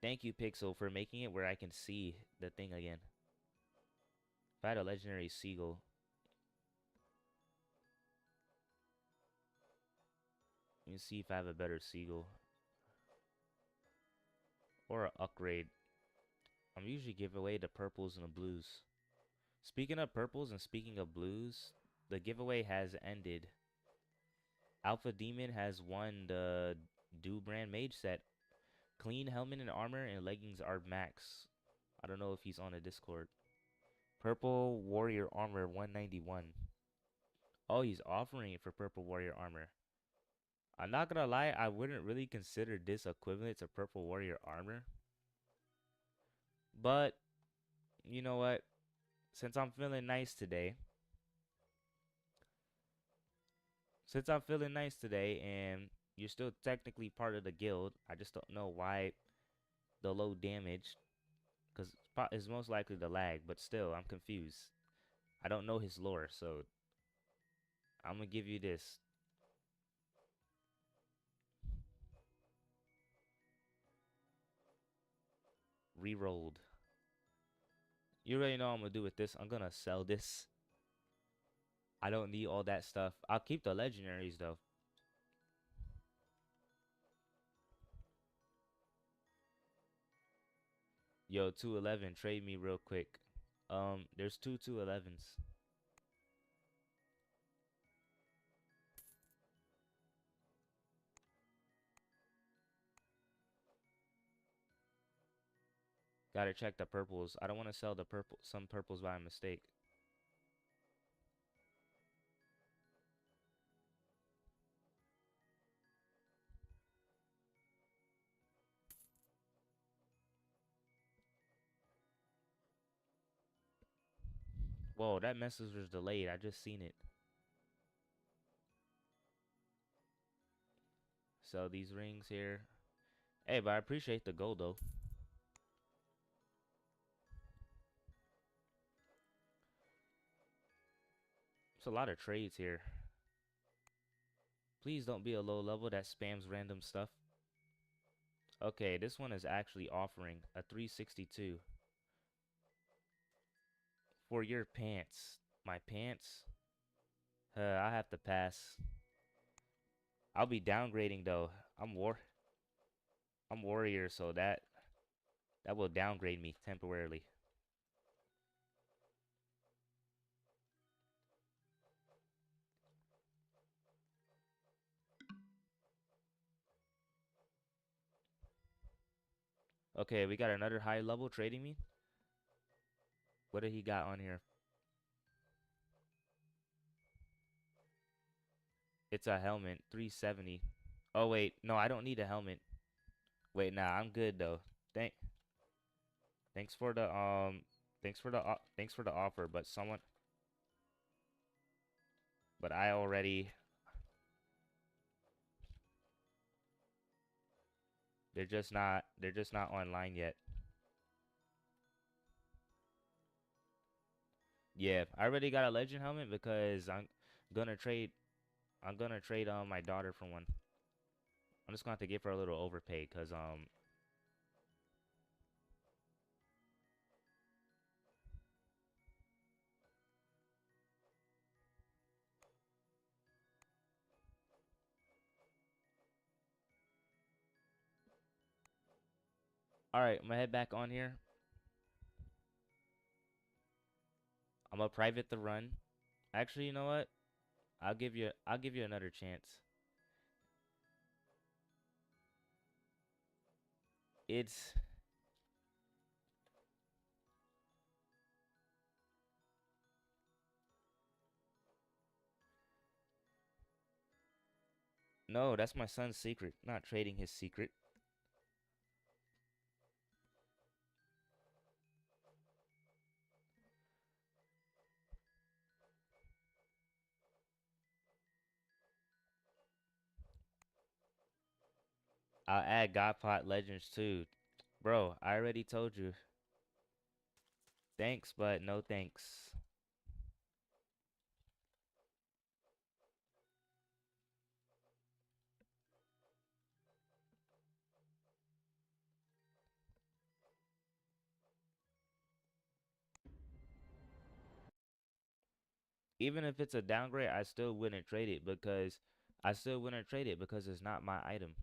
Thank you, Pixel, for making it where I can see the thing again. If I had a legendary seagull. Let me see if I have a better seagull. Or an upgrade. I'm usually give away the purples and the blues. Speaking of purples and speaking of blues, the giveaway has ended. Alpha Demon has won the Do Brand Mage set. Clean helmet and armor and leggings are max. I don't know if he's on the Discord. Purple Warrior Armor 191. Oh, he's offering it for Purple Warrior Armor. I'm not gonna lie, I wouldn't really consider this equivalent to Purple Warrior Armor. But, you know what? Since I'm feeling nice today, and you're still technically part of the guild, I just don't know why the low damage, because it's most likely the lag, but still, I'm confused. I don't know his lore, so I'm gonna give you this. Rerolled. You already know what I'm gonna do with this. I'm gonna sell this. I don't need all that stuff. I'll keep the legendaries though. Yo, 211, trade me real quick. There's 211s. Gotta check the purples. I don't want to sell the some purples by mistake. Whoa, that message was delayed. I just seen it. Sell these rings here. Hey, but I appreciate the gold though. It's a lot of trades here. Please don't be a low level that spams random stuff. Okay, this one is actually offering a 362 for your pants. My pants? I have to pass. I'll be downgrading though. I'm warrior, so that will downgrade me temporarily. Okay, we got another high level trading me. What did he got on here? It's a helmet, 370. Oh wait, no, I don't need a helmet. Wait, nah, I'm good though. Thank thanks for the thanks for the offer, but I already they're just not online yet. Yeah, I already got a legend helmet because gonna trade I'm gonna trade my daughter for one. I'm just gonna have to give her a little overpay because all right, I'm gonna head back on here. I'm gonna private the run. Actually, you know what? I'll give you another chance. It's no, that's my son's secret. Not trading his secret. I'll add Godpot Legends too. Bro, I already told you. Thanks, but no thanks. Even if it's a downgrade, I still wouldn't trade it because it's not my item.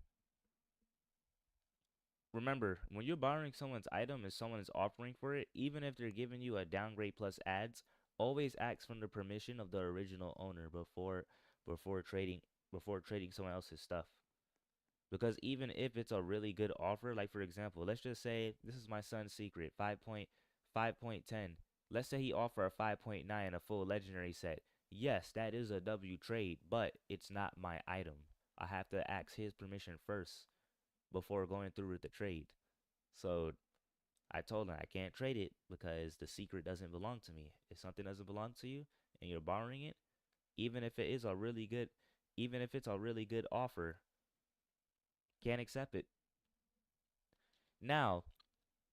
Remember, when you're borrowing someone's item and someone is offering for it, even if they're giving you a downgrade plus ads, always ask from the permission of the original owner before trading before trading someone else's stuff. Because even if it's a really good offer, like for example, let's just say this is my son's secret, 5.10. Let's say he offer a 5.9 a full legendary set. Yes, that is a W trade, but it's not my item. I have to ask his permission first before going through with the trade. So I told him I can't trade it because the secret doesn't belong to me. If something doesn't belong to you and you're borrowing it, even if it is a really good, even if it's a really good offer, can't accept it. Now,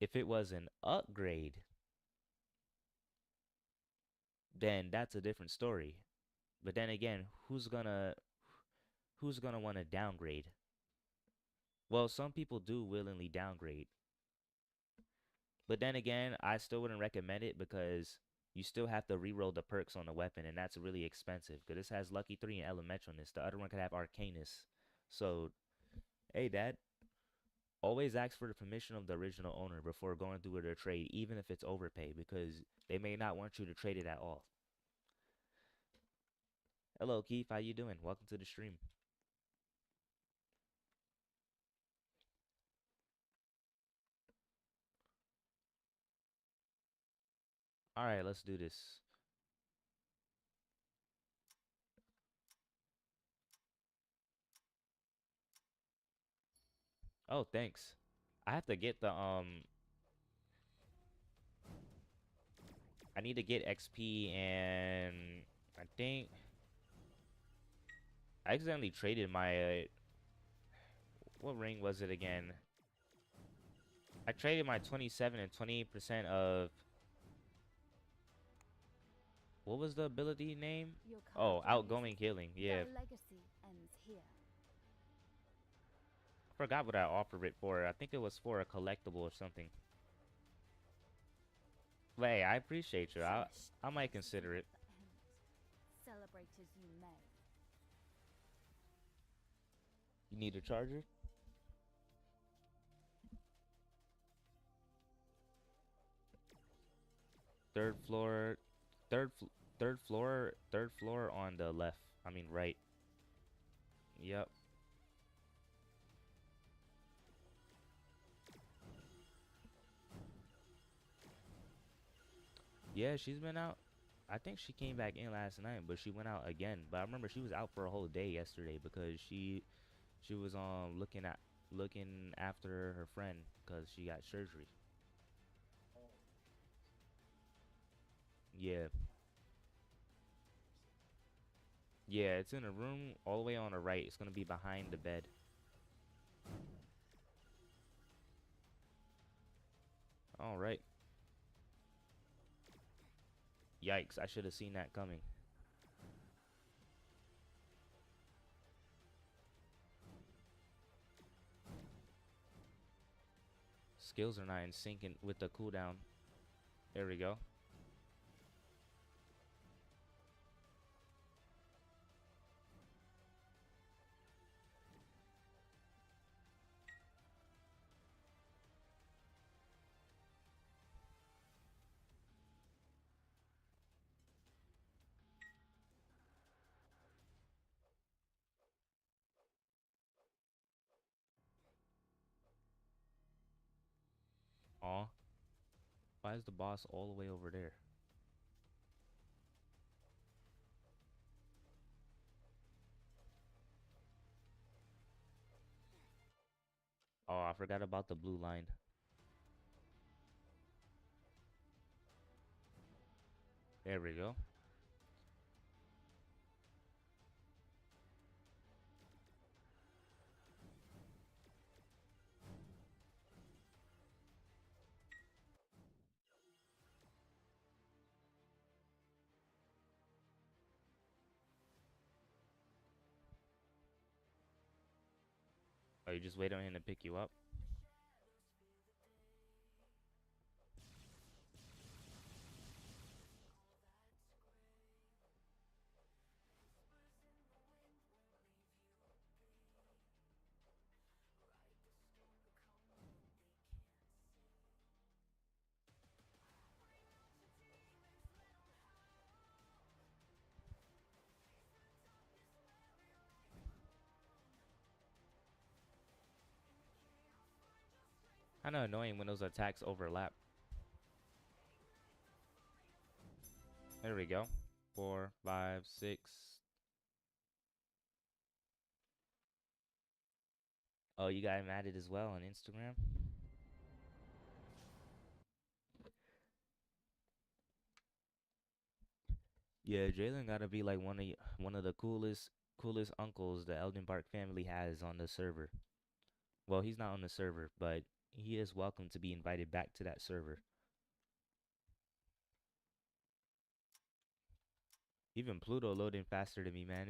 if it was an upgrade, then that's a different story. But then again, who's gonna want to downgrade? Well, some people do willingly downgrade. But then again, I still wouldn't recommend it because you still have to reroll the perks on the weapon, and that's really expensive. Because this has Lucky 3 and Elementalness. The other one could have Arcanus. So, hey, Dad, always ask for the permission of the original owner before going through with their trade, even if it's overpay, because they may not want you to trade it at all. Hello, Keith. How you doing? Welcome to the stream. All right, let's do this. Oh, thanks. I have to get the I need to get XP and I think I accidentally traded my what ring was it again? I traded my 27 and 28% of what was the ability name? Your Oh, courage and outgoing music. healing. Yeah, Their legacy ends here. I forgot what I offered it for. I think it was for a collectible or something. But hey, I appreciate you. I might This is consider not it. the end. Celebrate as you may. You need a charger? Third floor, third fl third floor on the left. I mean right. Yep. Yeah, she's been out. I think she came back in last night, but she went out again. But I remember she was out for a whole day yesterday because she was looking after her friend because she got surgery. Yeah, yeah, it's in a room all the way on the right. It's gonna be behind the bed. All right. Yikes! I should have seen that coming. Skills are not in sync with the cooldown. There we go. Aw, why is the boss all the way over there? Oh, I forgot about the blue line. There we go. Oh, you just wait on him to pick you up? Kinda annoying when those attacks overlap. There we go. 4, 5, 6. Oh, you got him added as well on Instagram? Yeah, Jalen gotta be like one of the coolest uncles the EldenBark family has on the server. Well, he's not on the server, but he is welcome to be invited back to that server. Even Pluto loading faster than me, man.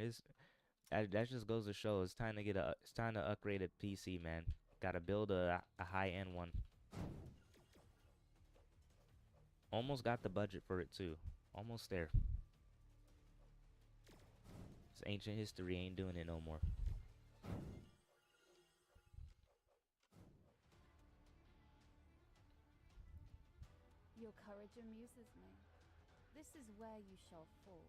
That just goes to show it's time to upgrade a PC, man. Gotta build a high end one. Almost got the budget for it too. Almost there. This ancient history ain't doing it no more. Your courage amuses me. This is where you shall fall.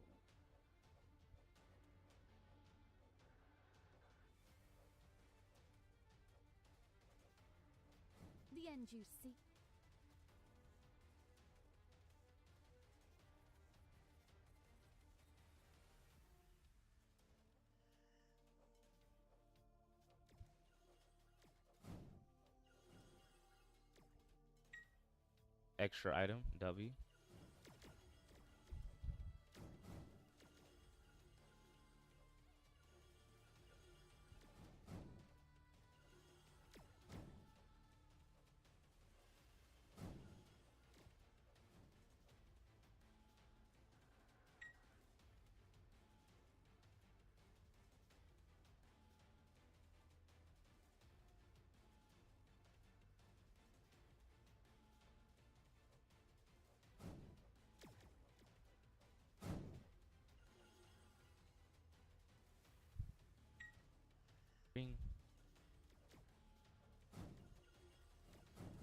The end you seek. Extra item, W. Bing.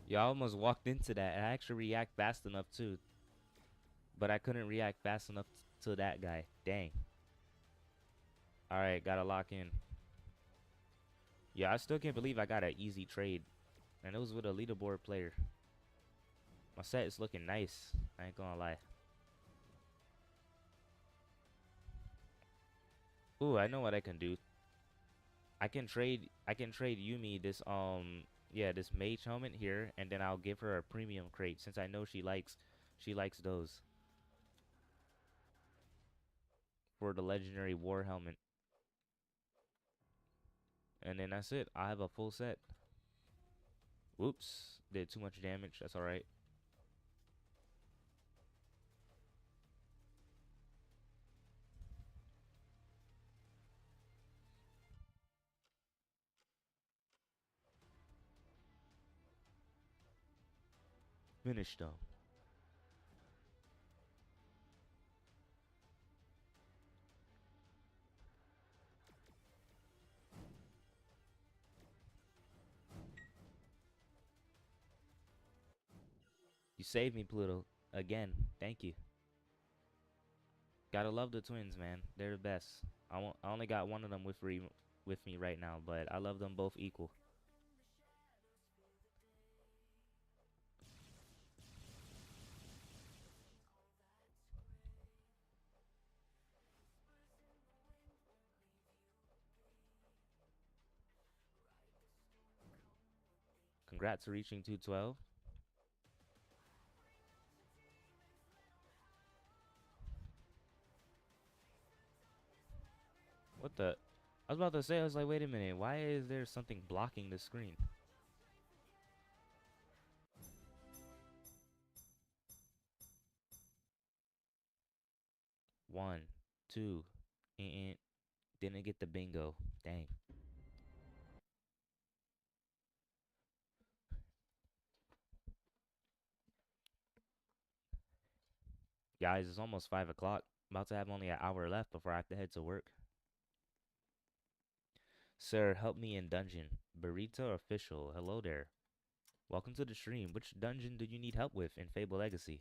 Yeah, I almost walked into that. I actually react fast enough too, but I couldn't react fast enough to that guy. Dang. All right, gotta lock in. Yeah, I still can't believe I got an easy trade, and it was with a leaderboard player. My set is looking nice. I ain't gonna lie. Ooh, I know what I can do. I can trade Yumi this yeah, this mage helmet here, and then I'll give her a premium crate since I know she likes those for the legendary war helmet. And then that's it. I have a full set. Whoops, did too much damage. That's all right. Finish them. You saved me, Pluto. Again. Thank you. Gotta love the twins, man. They're the best. I only got one of them with me right now, but I love them both equal. Congrats for reaching 212. What the? I was about to say, I was like, wait a minute. Why is there something blocking the screen? One, two, and didn't get the bingo. Dang. Guys, it's almost 5 o'clock. About to have only an hour left before I have to head to work. Sir, help me in dungeon. Burrito official. Hello there. Welcome to the stream. Which dungeon do you need help with in Fable Legacy?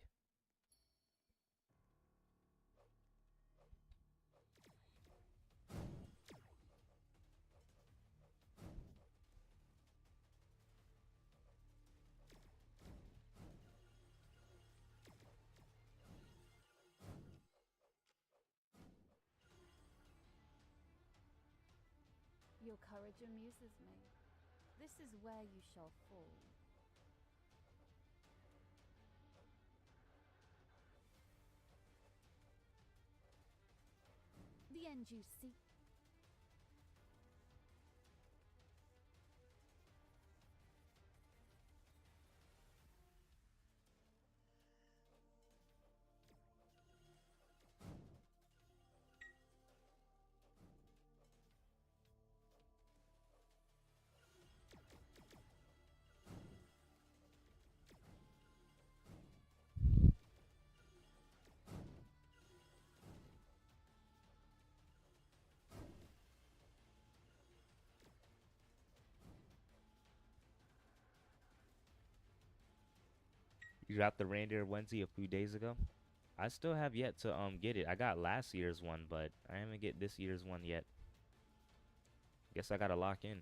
Your courage amuses me. This is where you shall fall. The end you seek. You dropped the reindeer onesie a few days ago. I still have yet to get it. I got last year's one, but I haven't get this year's one yet. Guess I gotta lock in.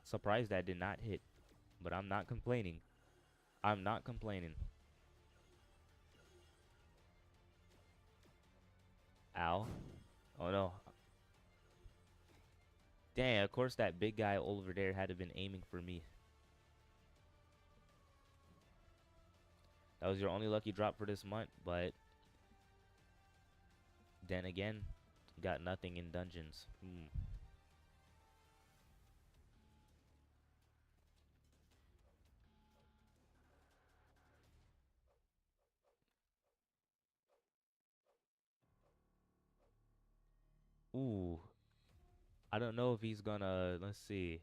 Surprised that did not hit, but I'm not complaining. I'm not complaining. Ow. Oh no. Dang, of course that big guy over there had to been aiming for me. That was your only lucky drop for this month, but then again, got nothing in dungeons. Ooh. I don't know if he's gonna, let's see.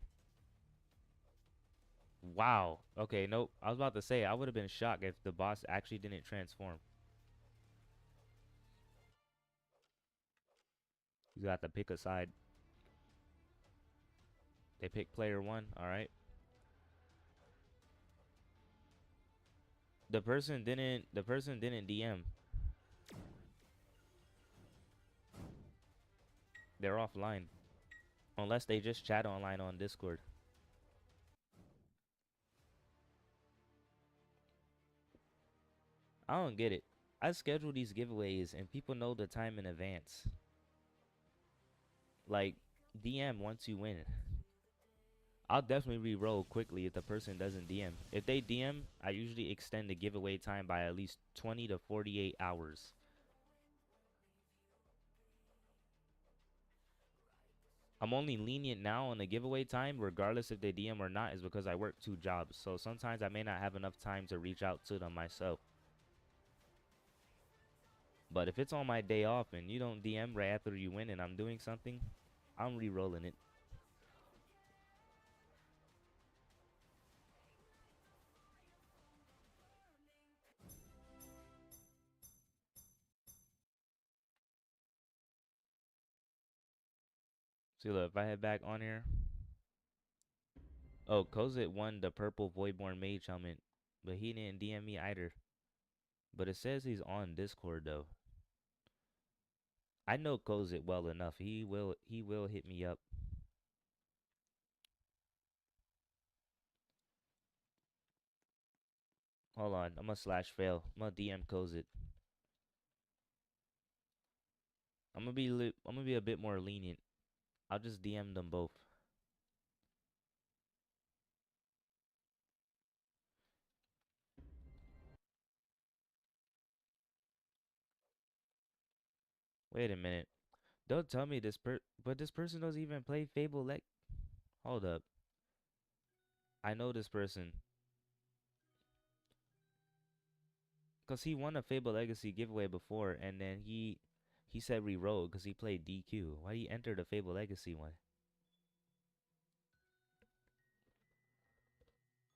Wow. Okay, nope. I was about to say, I would have been shocked if the boss actually didn't transform. You got to pick a side. They pick player one, alright. The person didn't DM. They're offline. Unless they just chat online on Discord. I don't get it. I schedule these giveaways and people know the time in advance. Like, DM once you win. I'll definitely re-roll quickly if the person doesn't DM. If they DM, I usually extend the giveaway time by at least 20 to 48 hours. I'm only lenient now on the giveaway time, regardless if they DM or not, is because I work 2 jobs. So sometimes I may not have enough time to reach out to them myself. But if it's on my day off and you don't DM right after you win and I'm doing something, I'm re-rolling it. See, look, if I head back on here. Oh, Kozit won the purple Voidborn Mage helmet, but he didn't DM me either. But it says he's on Discord though. I know Kozit well enough. He will hit me up. Hold on, I'm gonna slash fail. I'm gonna DM Kozit. I'm gonna be a bit more lenient. I'll just DM them both. Wait a minute. Don't tell me but this person doesn't even play Fable Hold up. I know this person. Cause he won a Fable Legacy giveaway before and then he said re-roll because he played DQ. Why he entered the Fable Legacy one?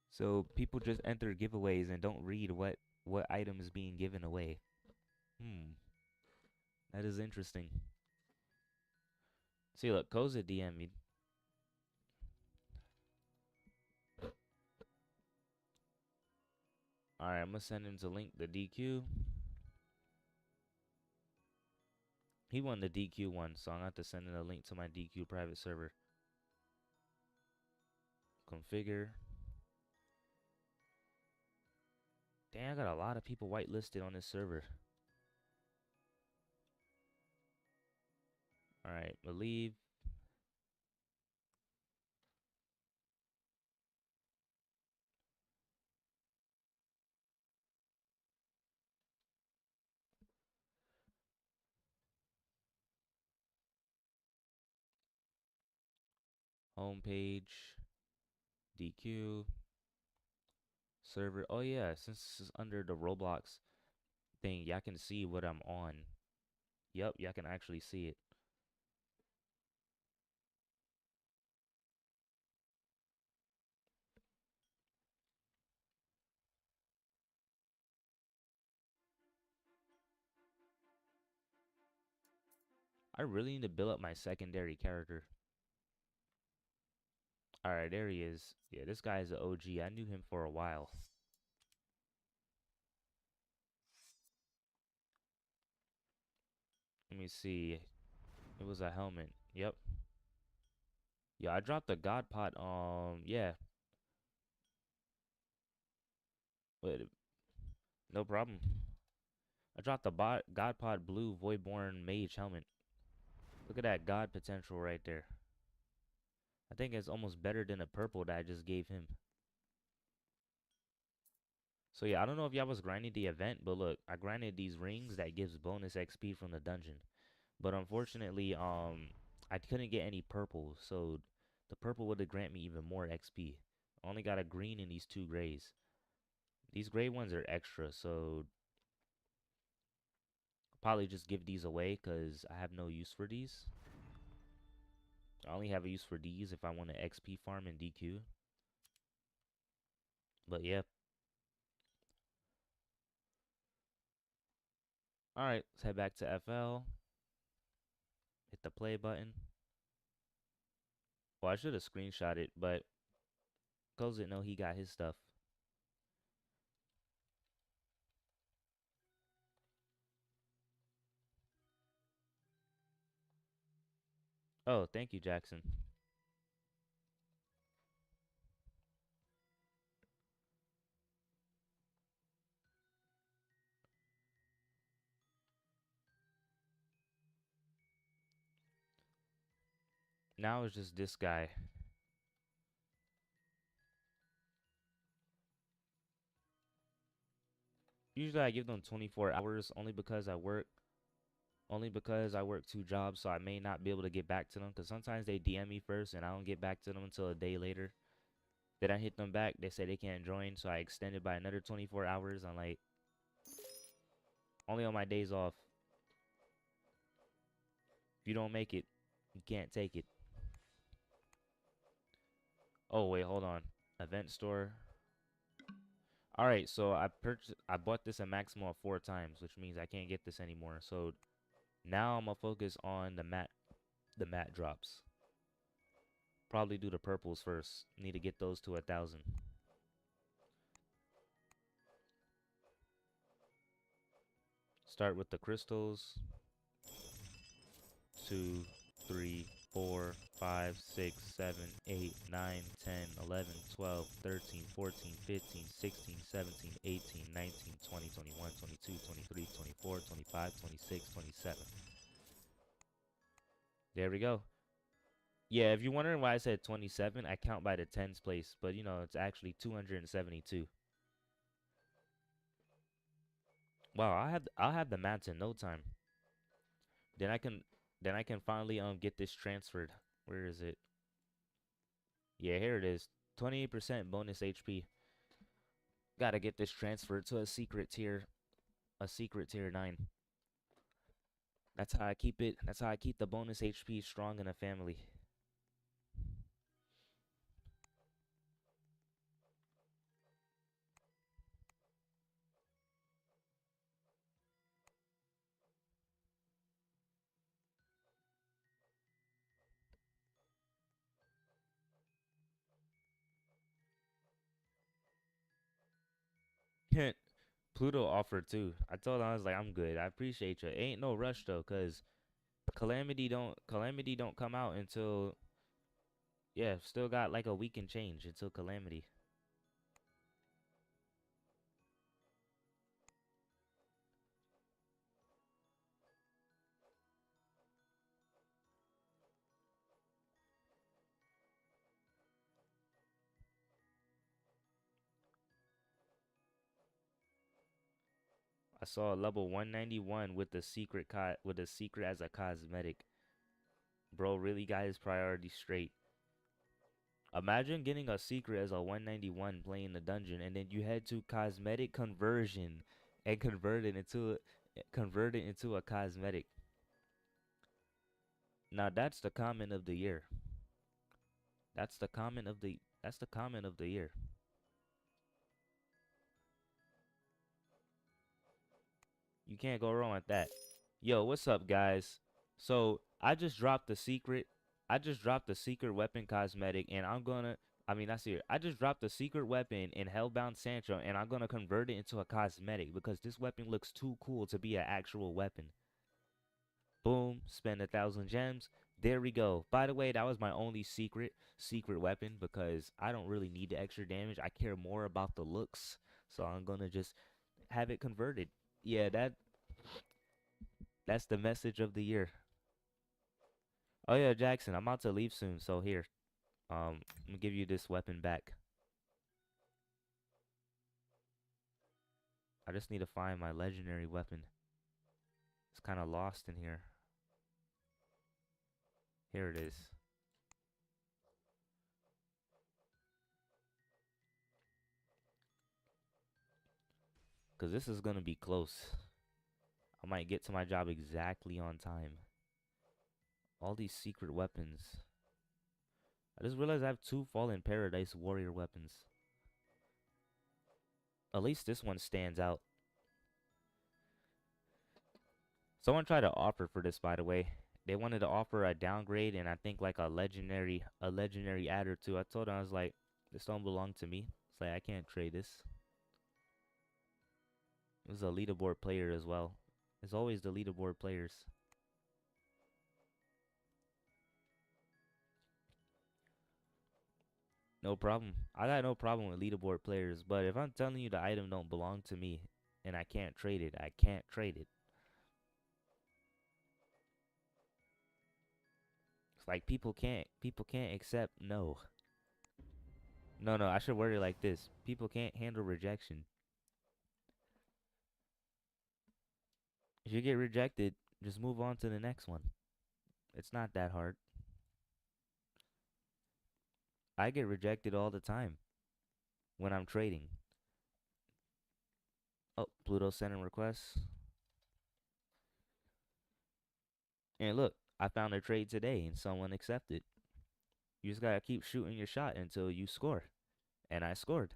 So people just enter giveaways and don't read what item is being given away. That is interesting. See, look, Koza DM me. All right, I'm gonna send him to link the DQ. He won the DQ one, so I'm gonna have to send in a link to my DQ private server. Configure. Damn, I got a lot of people whitelisted on this server. All right, believe. Homepage. DQ. Server. Oh yeah, since this is under the Roblox thing, y'all can see what I'm on. Yep, y'all can actually see it. I really need to build up my secondary character. All right, there he is. Yeah, this guy is an OG. I knew him for a while. Let me see. It was a helmet. Yep. Yeah, I dropped the God Pot. Yeah. Wait, no problem. I dropped the God Pot Blue Voidborn Mage helmet. Look at that God potential right there. I think it's almost better than the purple that I just gave him. So yeah, I don't know if y'all was grinding the event, but look, I grinded these rings that gives bonus XP from the dungeon. But unfortunately, I couldn't get any purple, so the purple would have grant me even more XP. I only got a green and these 2 grays. These gray ones are extra, so I'll probably just give these away because I have no use for these. I only have a use for these if I want to XP farm and DQ. But yeah. Alright, let's head back to FL. Hit the play button. Well, I should have screenshot it, but Cole didn't know he got his stuff. Oh, thank you, Jackson. Now it's just this guy. Usually I give them 24 hours only because I work two jobs, so I may not be able to get back to them because sometimes they DM me first and I don't get back to them until a day later. Then I hit them back, they say they can't join, so I extended by another 24 hours on like only on my days off. If you don't make it, you can't take it. Oh wait, hold on. Event store. All right, so I bought this a maximum of 4 times, which means I can't get this anymore. So now I'm gonna focus on the matte drops. Probably do the purples first. Need to get those to 1,000. Start with the crystals. 2, 3, 4, 5, 6, 7, 8, 9, 10, 11, 12, 13, 14, 15, 16, 17, 18, 19, 20, 21, 22, 23, 24, 25, 26, 27. There we go. Yeah, if you're wondering why I said 27, I count by the tens place, but you know, it's actually 272. Wow, I'll have the mats in no time. Then I can then I can finally get this transferred. Where is it? Yeah, here it is. 28% bonus HP. Gotta get this transferred to a secret tier 9. That's how I keep it. That's how I keep the bonus HP strong in a family. Pluto offered too. I told him I was like, I'm good. I appreciate you. Ain't no rush though, cause Calamity don't come out until yeah, still got like a week and change until Calamity. I saw a level 191 with the secret as a cosmetic. Bro really got his priorities straight. Imagine getting a secret as a 191 playing the dungeon and then you head to cosmetic conversion and convert it into a cosmetic. Now that's the comment of the year. That's the comment of the year. You can't go wrong with that. Yo, what's up, guys? So I just dropped the secret. I just dropped the secret weapon cosmetic, and I mean, that's here. I just dropped the secret weapon in Hellbound Sancho, and I'm gonna convert it into a cosmetic because this weapon looks too cool to be an actual weapon. Boom, spend 1,000 gems. There we go. By the way, that was my only secret weapon because I don't really need the extra damage. I care more about the looks, so I'm gonna just have it converted. Yeah, that's the message of the year. Oh yeah, Jackson, I'm about to leave soon, so here. I'm gonna give you this weapon back. I just need to find my legendary weapon. It's kind of lost in here. Here it is. Cause this is gonna be close. I might get to my job exactly on time. All these secret weapons. I just realized I have 2 Fallen Paradise warrior weapons. At least this one stands out. Someone tried to offer for this, by the way. They wanted to offer a downgrade and I think like a legendary adder too. I told them I was like, this don't belong to me. It's like I can't trade this. It was a leaderboard player as well. It's always the leaderboard players. No problem. I got no problem with leaderboard players, but if I'm telling you the item don't belong to me and I can't trade it, I can't trade it. It's like people can't accept no. No, I should word it like this. People can't handle rejection. If you get rejected, just move on to the next one. It's not that hard. I get rejected all the time when I'm trading. Oh, Pluto sending requests. And look, I found a trade today and someone accepted. You just gotta keep shooting your shot until you score. And I scored.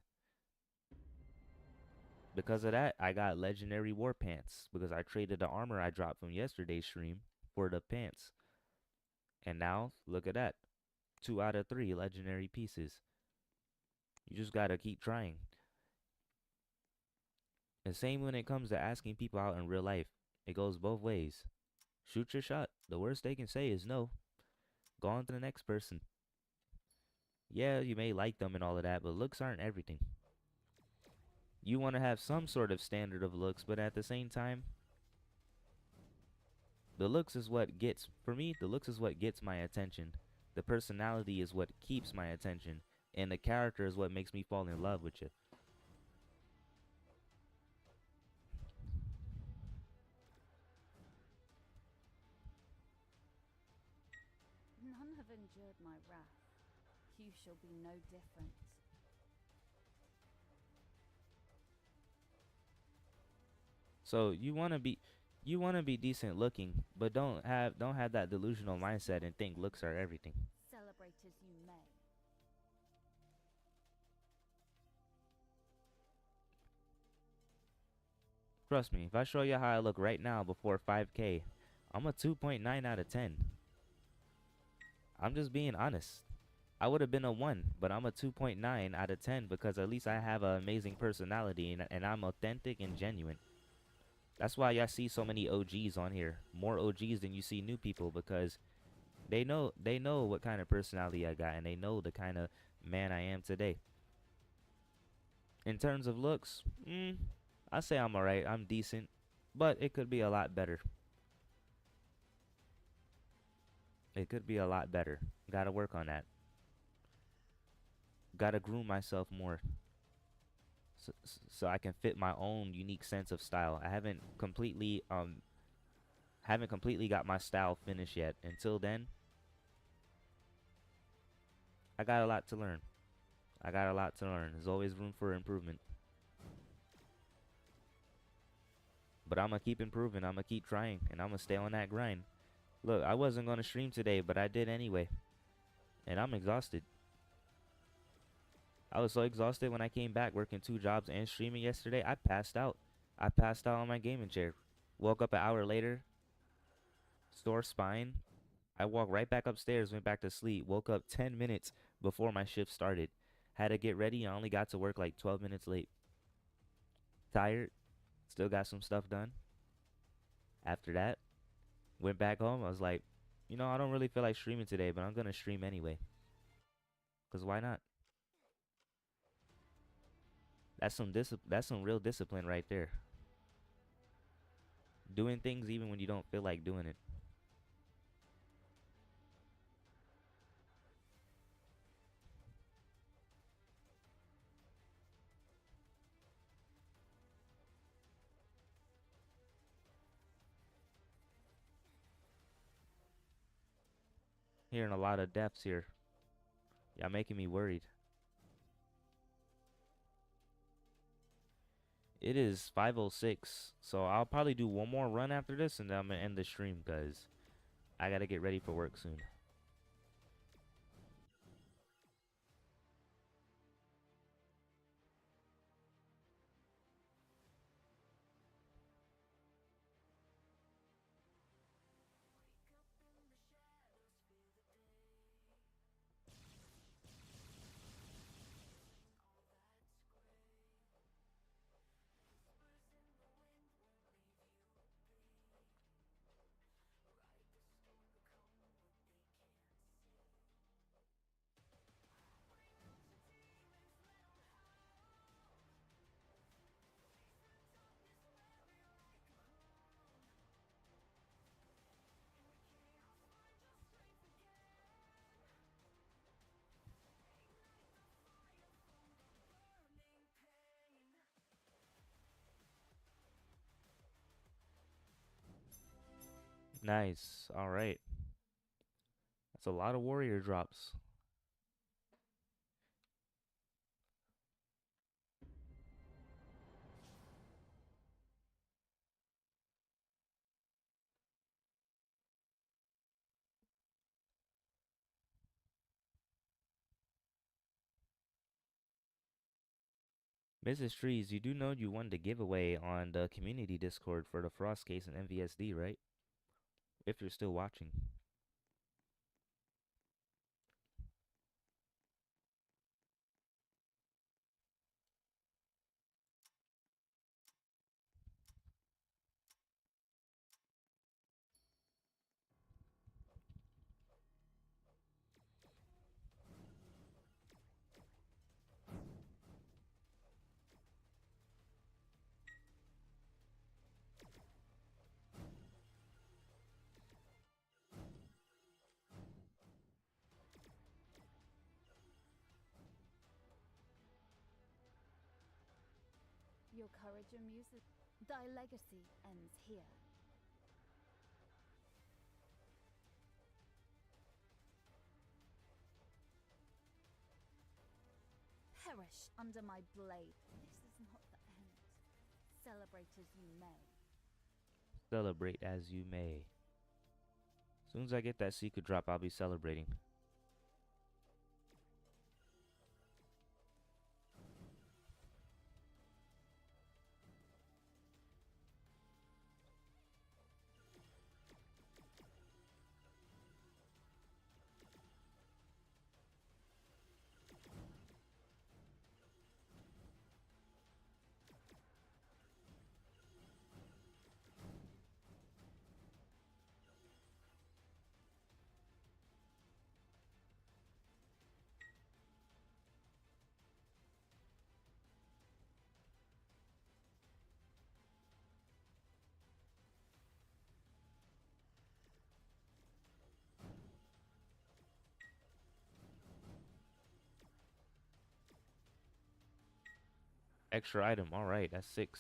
Because of that, I got legendary war pants because I traded the armor I dropped from yesterday's stream for the pants. And now, look at that. 2 out of 3 legendary pieces. You just gotta keep trying. The same when it comes to asking people out in real life. It goes both ways. Shoot your shot. The worst they can say is no. Go on to the next person. Yeah, you may like them and all of that, but looks aren't everything. You want to have some sort of standard of looks, but at the same time, the looks is what gets, for me, the looks is what gets my attention. The personality is what keeps my attention. And the character is what makes me fall in love with you. None have endured my wrath. You shall be no different. So you wanna be decent looking, but don't have that delusional mindset and think looks are everything. Celebrate as you may. Trust me, if I show you how I look right now before 5K, I'm a 2.9 out of 10. I'm just being honest. I would have been a 1, but I'm a 2.9 out of 10 because at least I have an amazing personality and I'm authentic and genuine. That's why y'all see so many OGs on here. More OGs than you see new people because they know what kind of personality I got and they know the kind of man I am today. In terms of looks, I say I'm alright. I'm decent, but it could be a lot better. It could be a lot better. Gotta work on that. Gotta groom myself more so I can fit my own unique sense of style. I haven't completely got my style finished yet. Until then, I got a lot to learn. I got a lot to learn. There's always room for improvement. But I'm gonna keep improving. I'm gonna keep trying, and I'm gonna stay on that grind. Look, I wasn't gonna stream today, but I did anyway, and I'm exhausted. I was so exhausted when I came back working 2 jobs and streaming yesterday. I passed out. I passed out on my gaming chair. Woke up an hour later, sore spine. I walked right back upstairs, went back to sleep. Woke up 10 minutes before my shift started. Had to get ready. I only got to work like 12 minutes late. Tired. Still got some stuff done. After that, went back home. I was like, I don't really feel like streaming today, but I'm gonna stream anyway. Cause why not? That's some real discipline right there. Doing things even when you don't feel like doing it. Hearing a lot of deaths here. Y'all making me worried. It is 5:06, so I'll probably do one more run after this, and then I'm gonna end the stream because I gotta get ready for work soon. Nice. All right. That's a lot of warrior drops. Mrs. Trees, you do know you won the giveaway on the community Discord for the Frost case and MVSD, right? If you're still watching. Your courage amuses. Thy legacy ends here. Perish under my blade. This is not the end. Celebrate as you may. Celebrate as you may. As soon as I get that secret drop, I'll be celebrating. Extra item. All right, that's 6.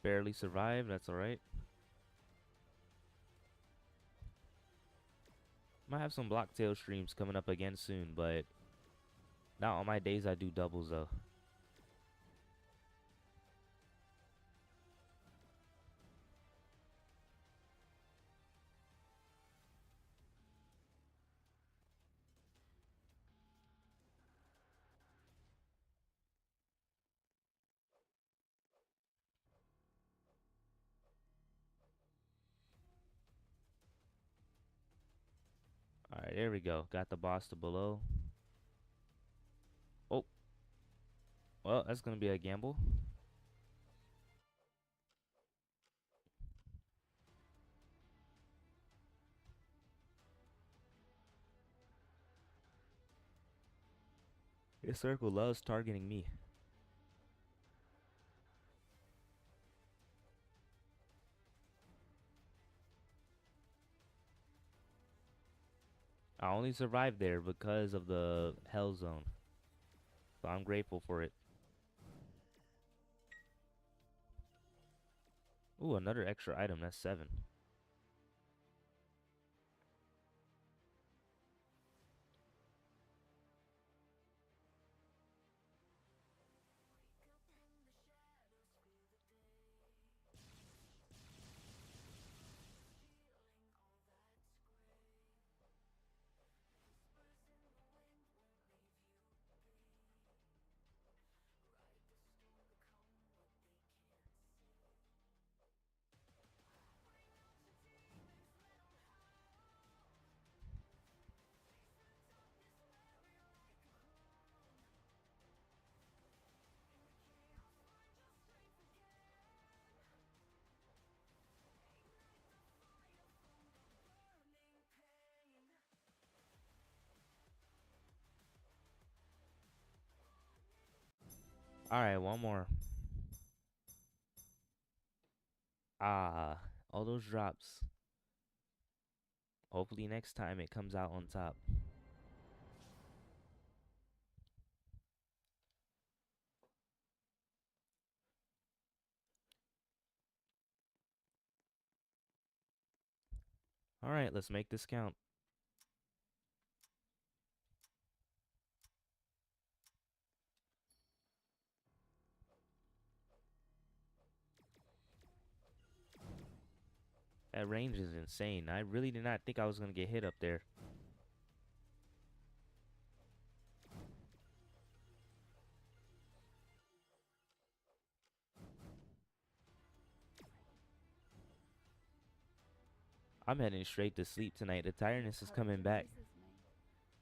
Barely survived. That's all right. Might have some Blocktail streams coming up again soon, but not on my days I do doubles though. All right, there we go. Got the boss to below. Oh, well, that's gonna be a gamble. This circle loves targeting me. I only survived there because of the hell zone. So I'm grateful for it. Ooh, another extra item. That's 7. All right, one more. Ah, all those drops. Hopefully next time it comes out on top. Alright, let's make this count. That range is insane. I really did not think I was gonna get hit up there. I'm heading straight to sleep tonight. The Your tiredness is courage coming back. amuses me.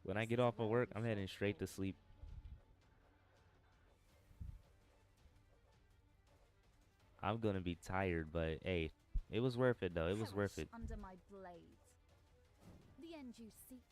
When I This get is off of where work, you I'm shall heading straight to fall. sleep. I'm gonna be tired, but hey, it was worth it though. It was worth Perish it. under my blade. The end you seek.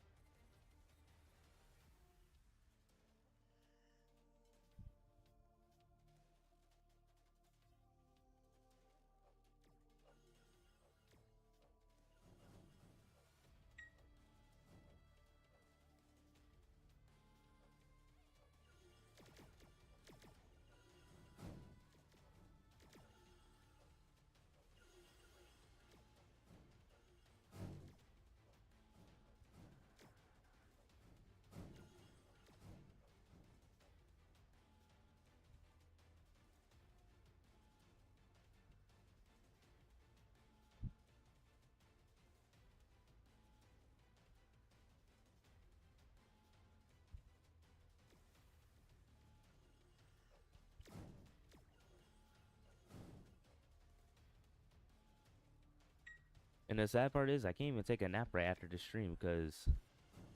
And the sad part is I can't even take a nap right after the stream because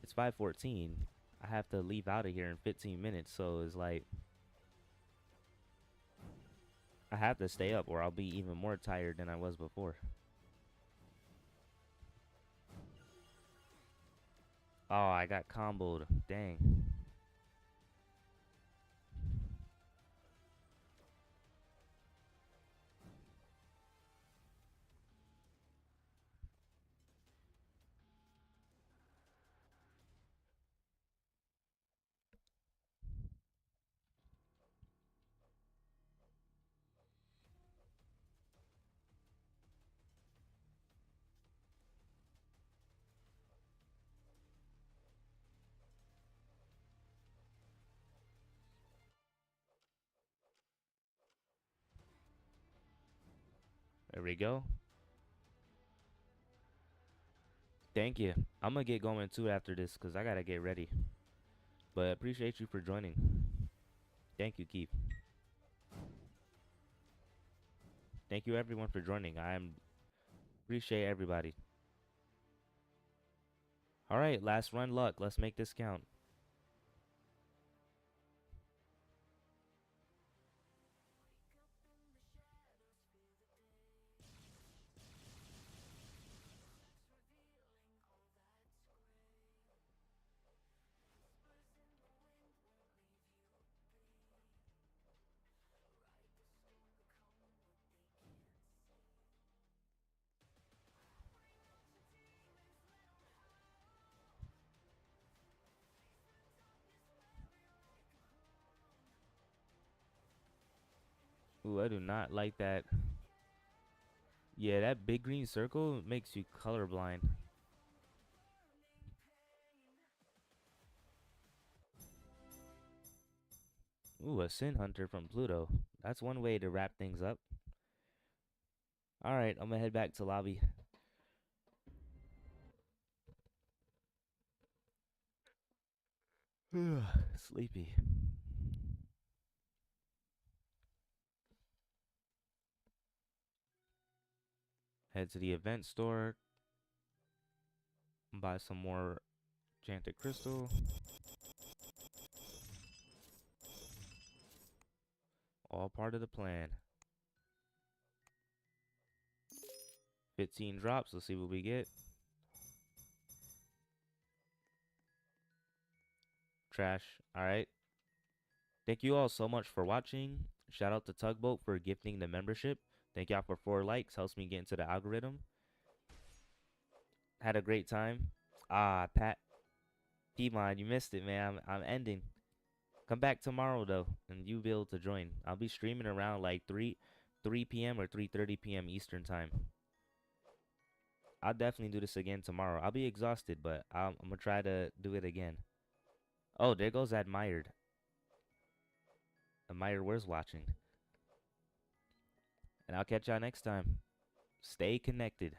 it's 5:14. I have to leave out of here in 15 minutes, so it's like I have to stay up or I'll be even more tired than I was before. Oh, I got comboed. Dang. There we go. Thank you. I'm gonna get going too after this because I gotta get ready. But appreciate you for joining. Thank you, Keith. Thank you everyone for joining. I appreciate everybody. All right, last run luck. Let's make this count. Ooh, I do not like that. Yeah, that big green circle makes you colorblind. Ooh, a Sin Hunter from Pluto. That's one way to wrap things up. All right, I'm gonna head back to lobby. Sleepy. Head to the event store. Buy some more enchanted crystal. All part of the plan. 15 drops. Let's see what we get. Trash. All right. Thank you all so much for watching. Shout out to Tugboat for gifting the membership. Thank y'all for 4 likes. Helps me get into the algorithm. Had a great time. Ah, Pat. Piedmont, you missed it, man. I'm ending. Come back tomorrow though, and you'll be able to join. I'll be streaming around like 3 p.m. or 3:30 p.m. Eastern time. I'll definitely do this again tomorrow. I'll be exhausted, but I'm gonna try to do it again. Oh, there goes Admired. Admired, where's watching? And I'll catch y'all next time. Stay connected.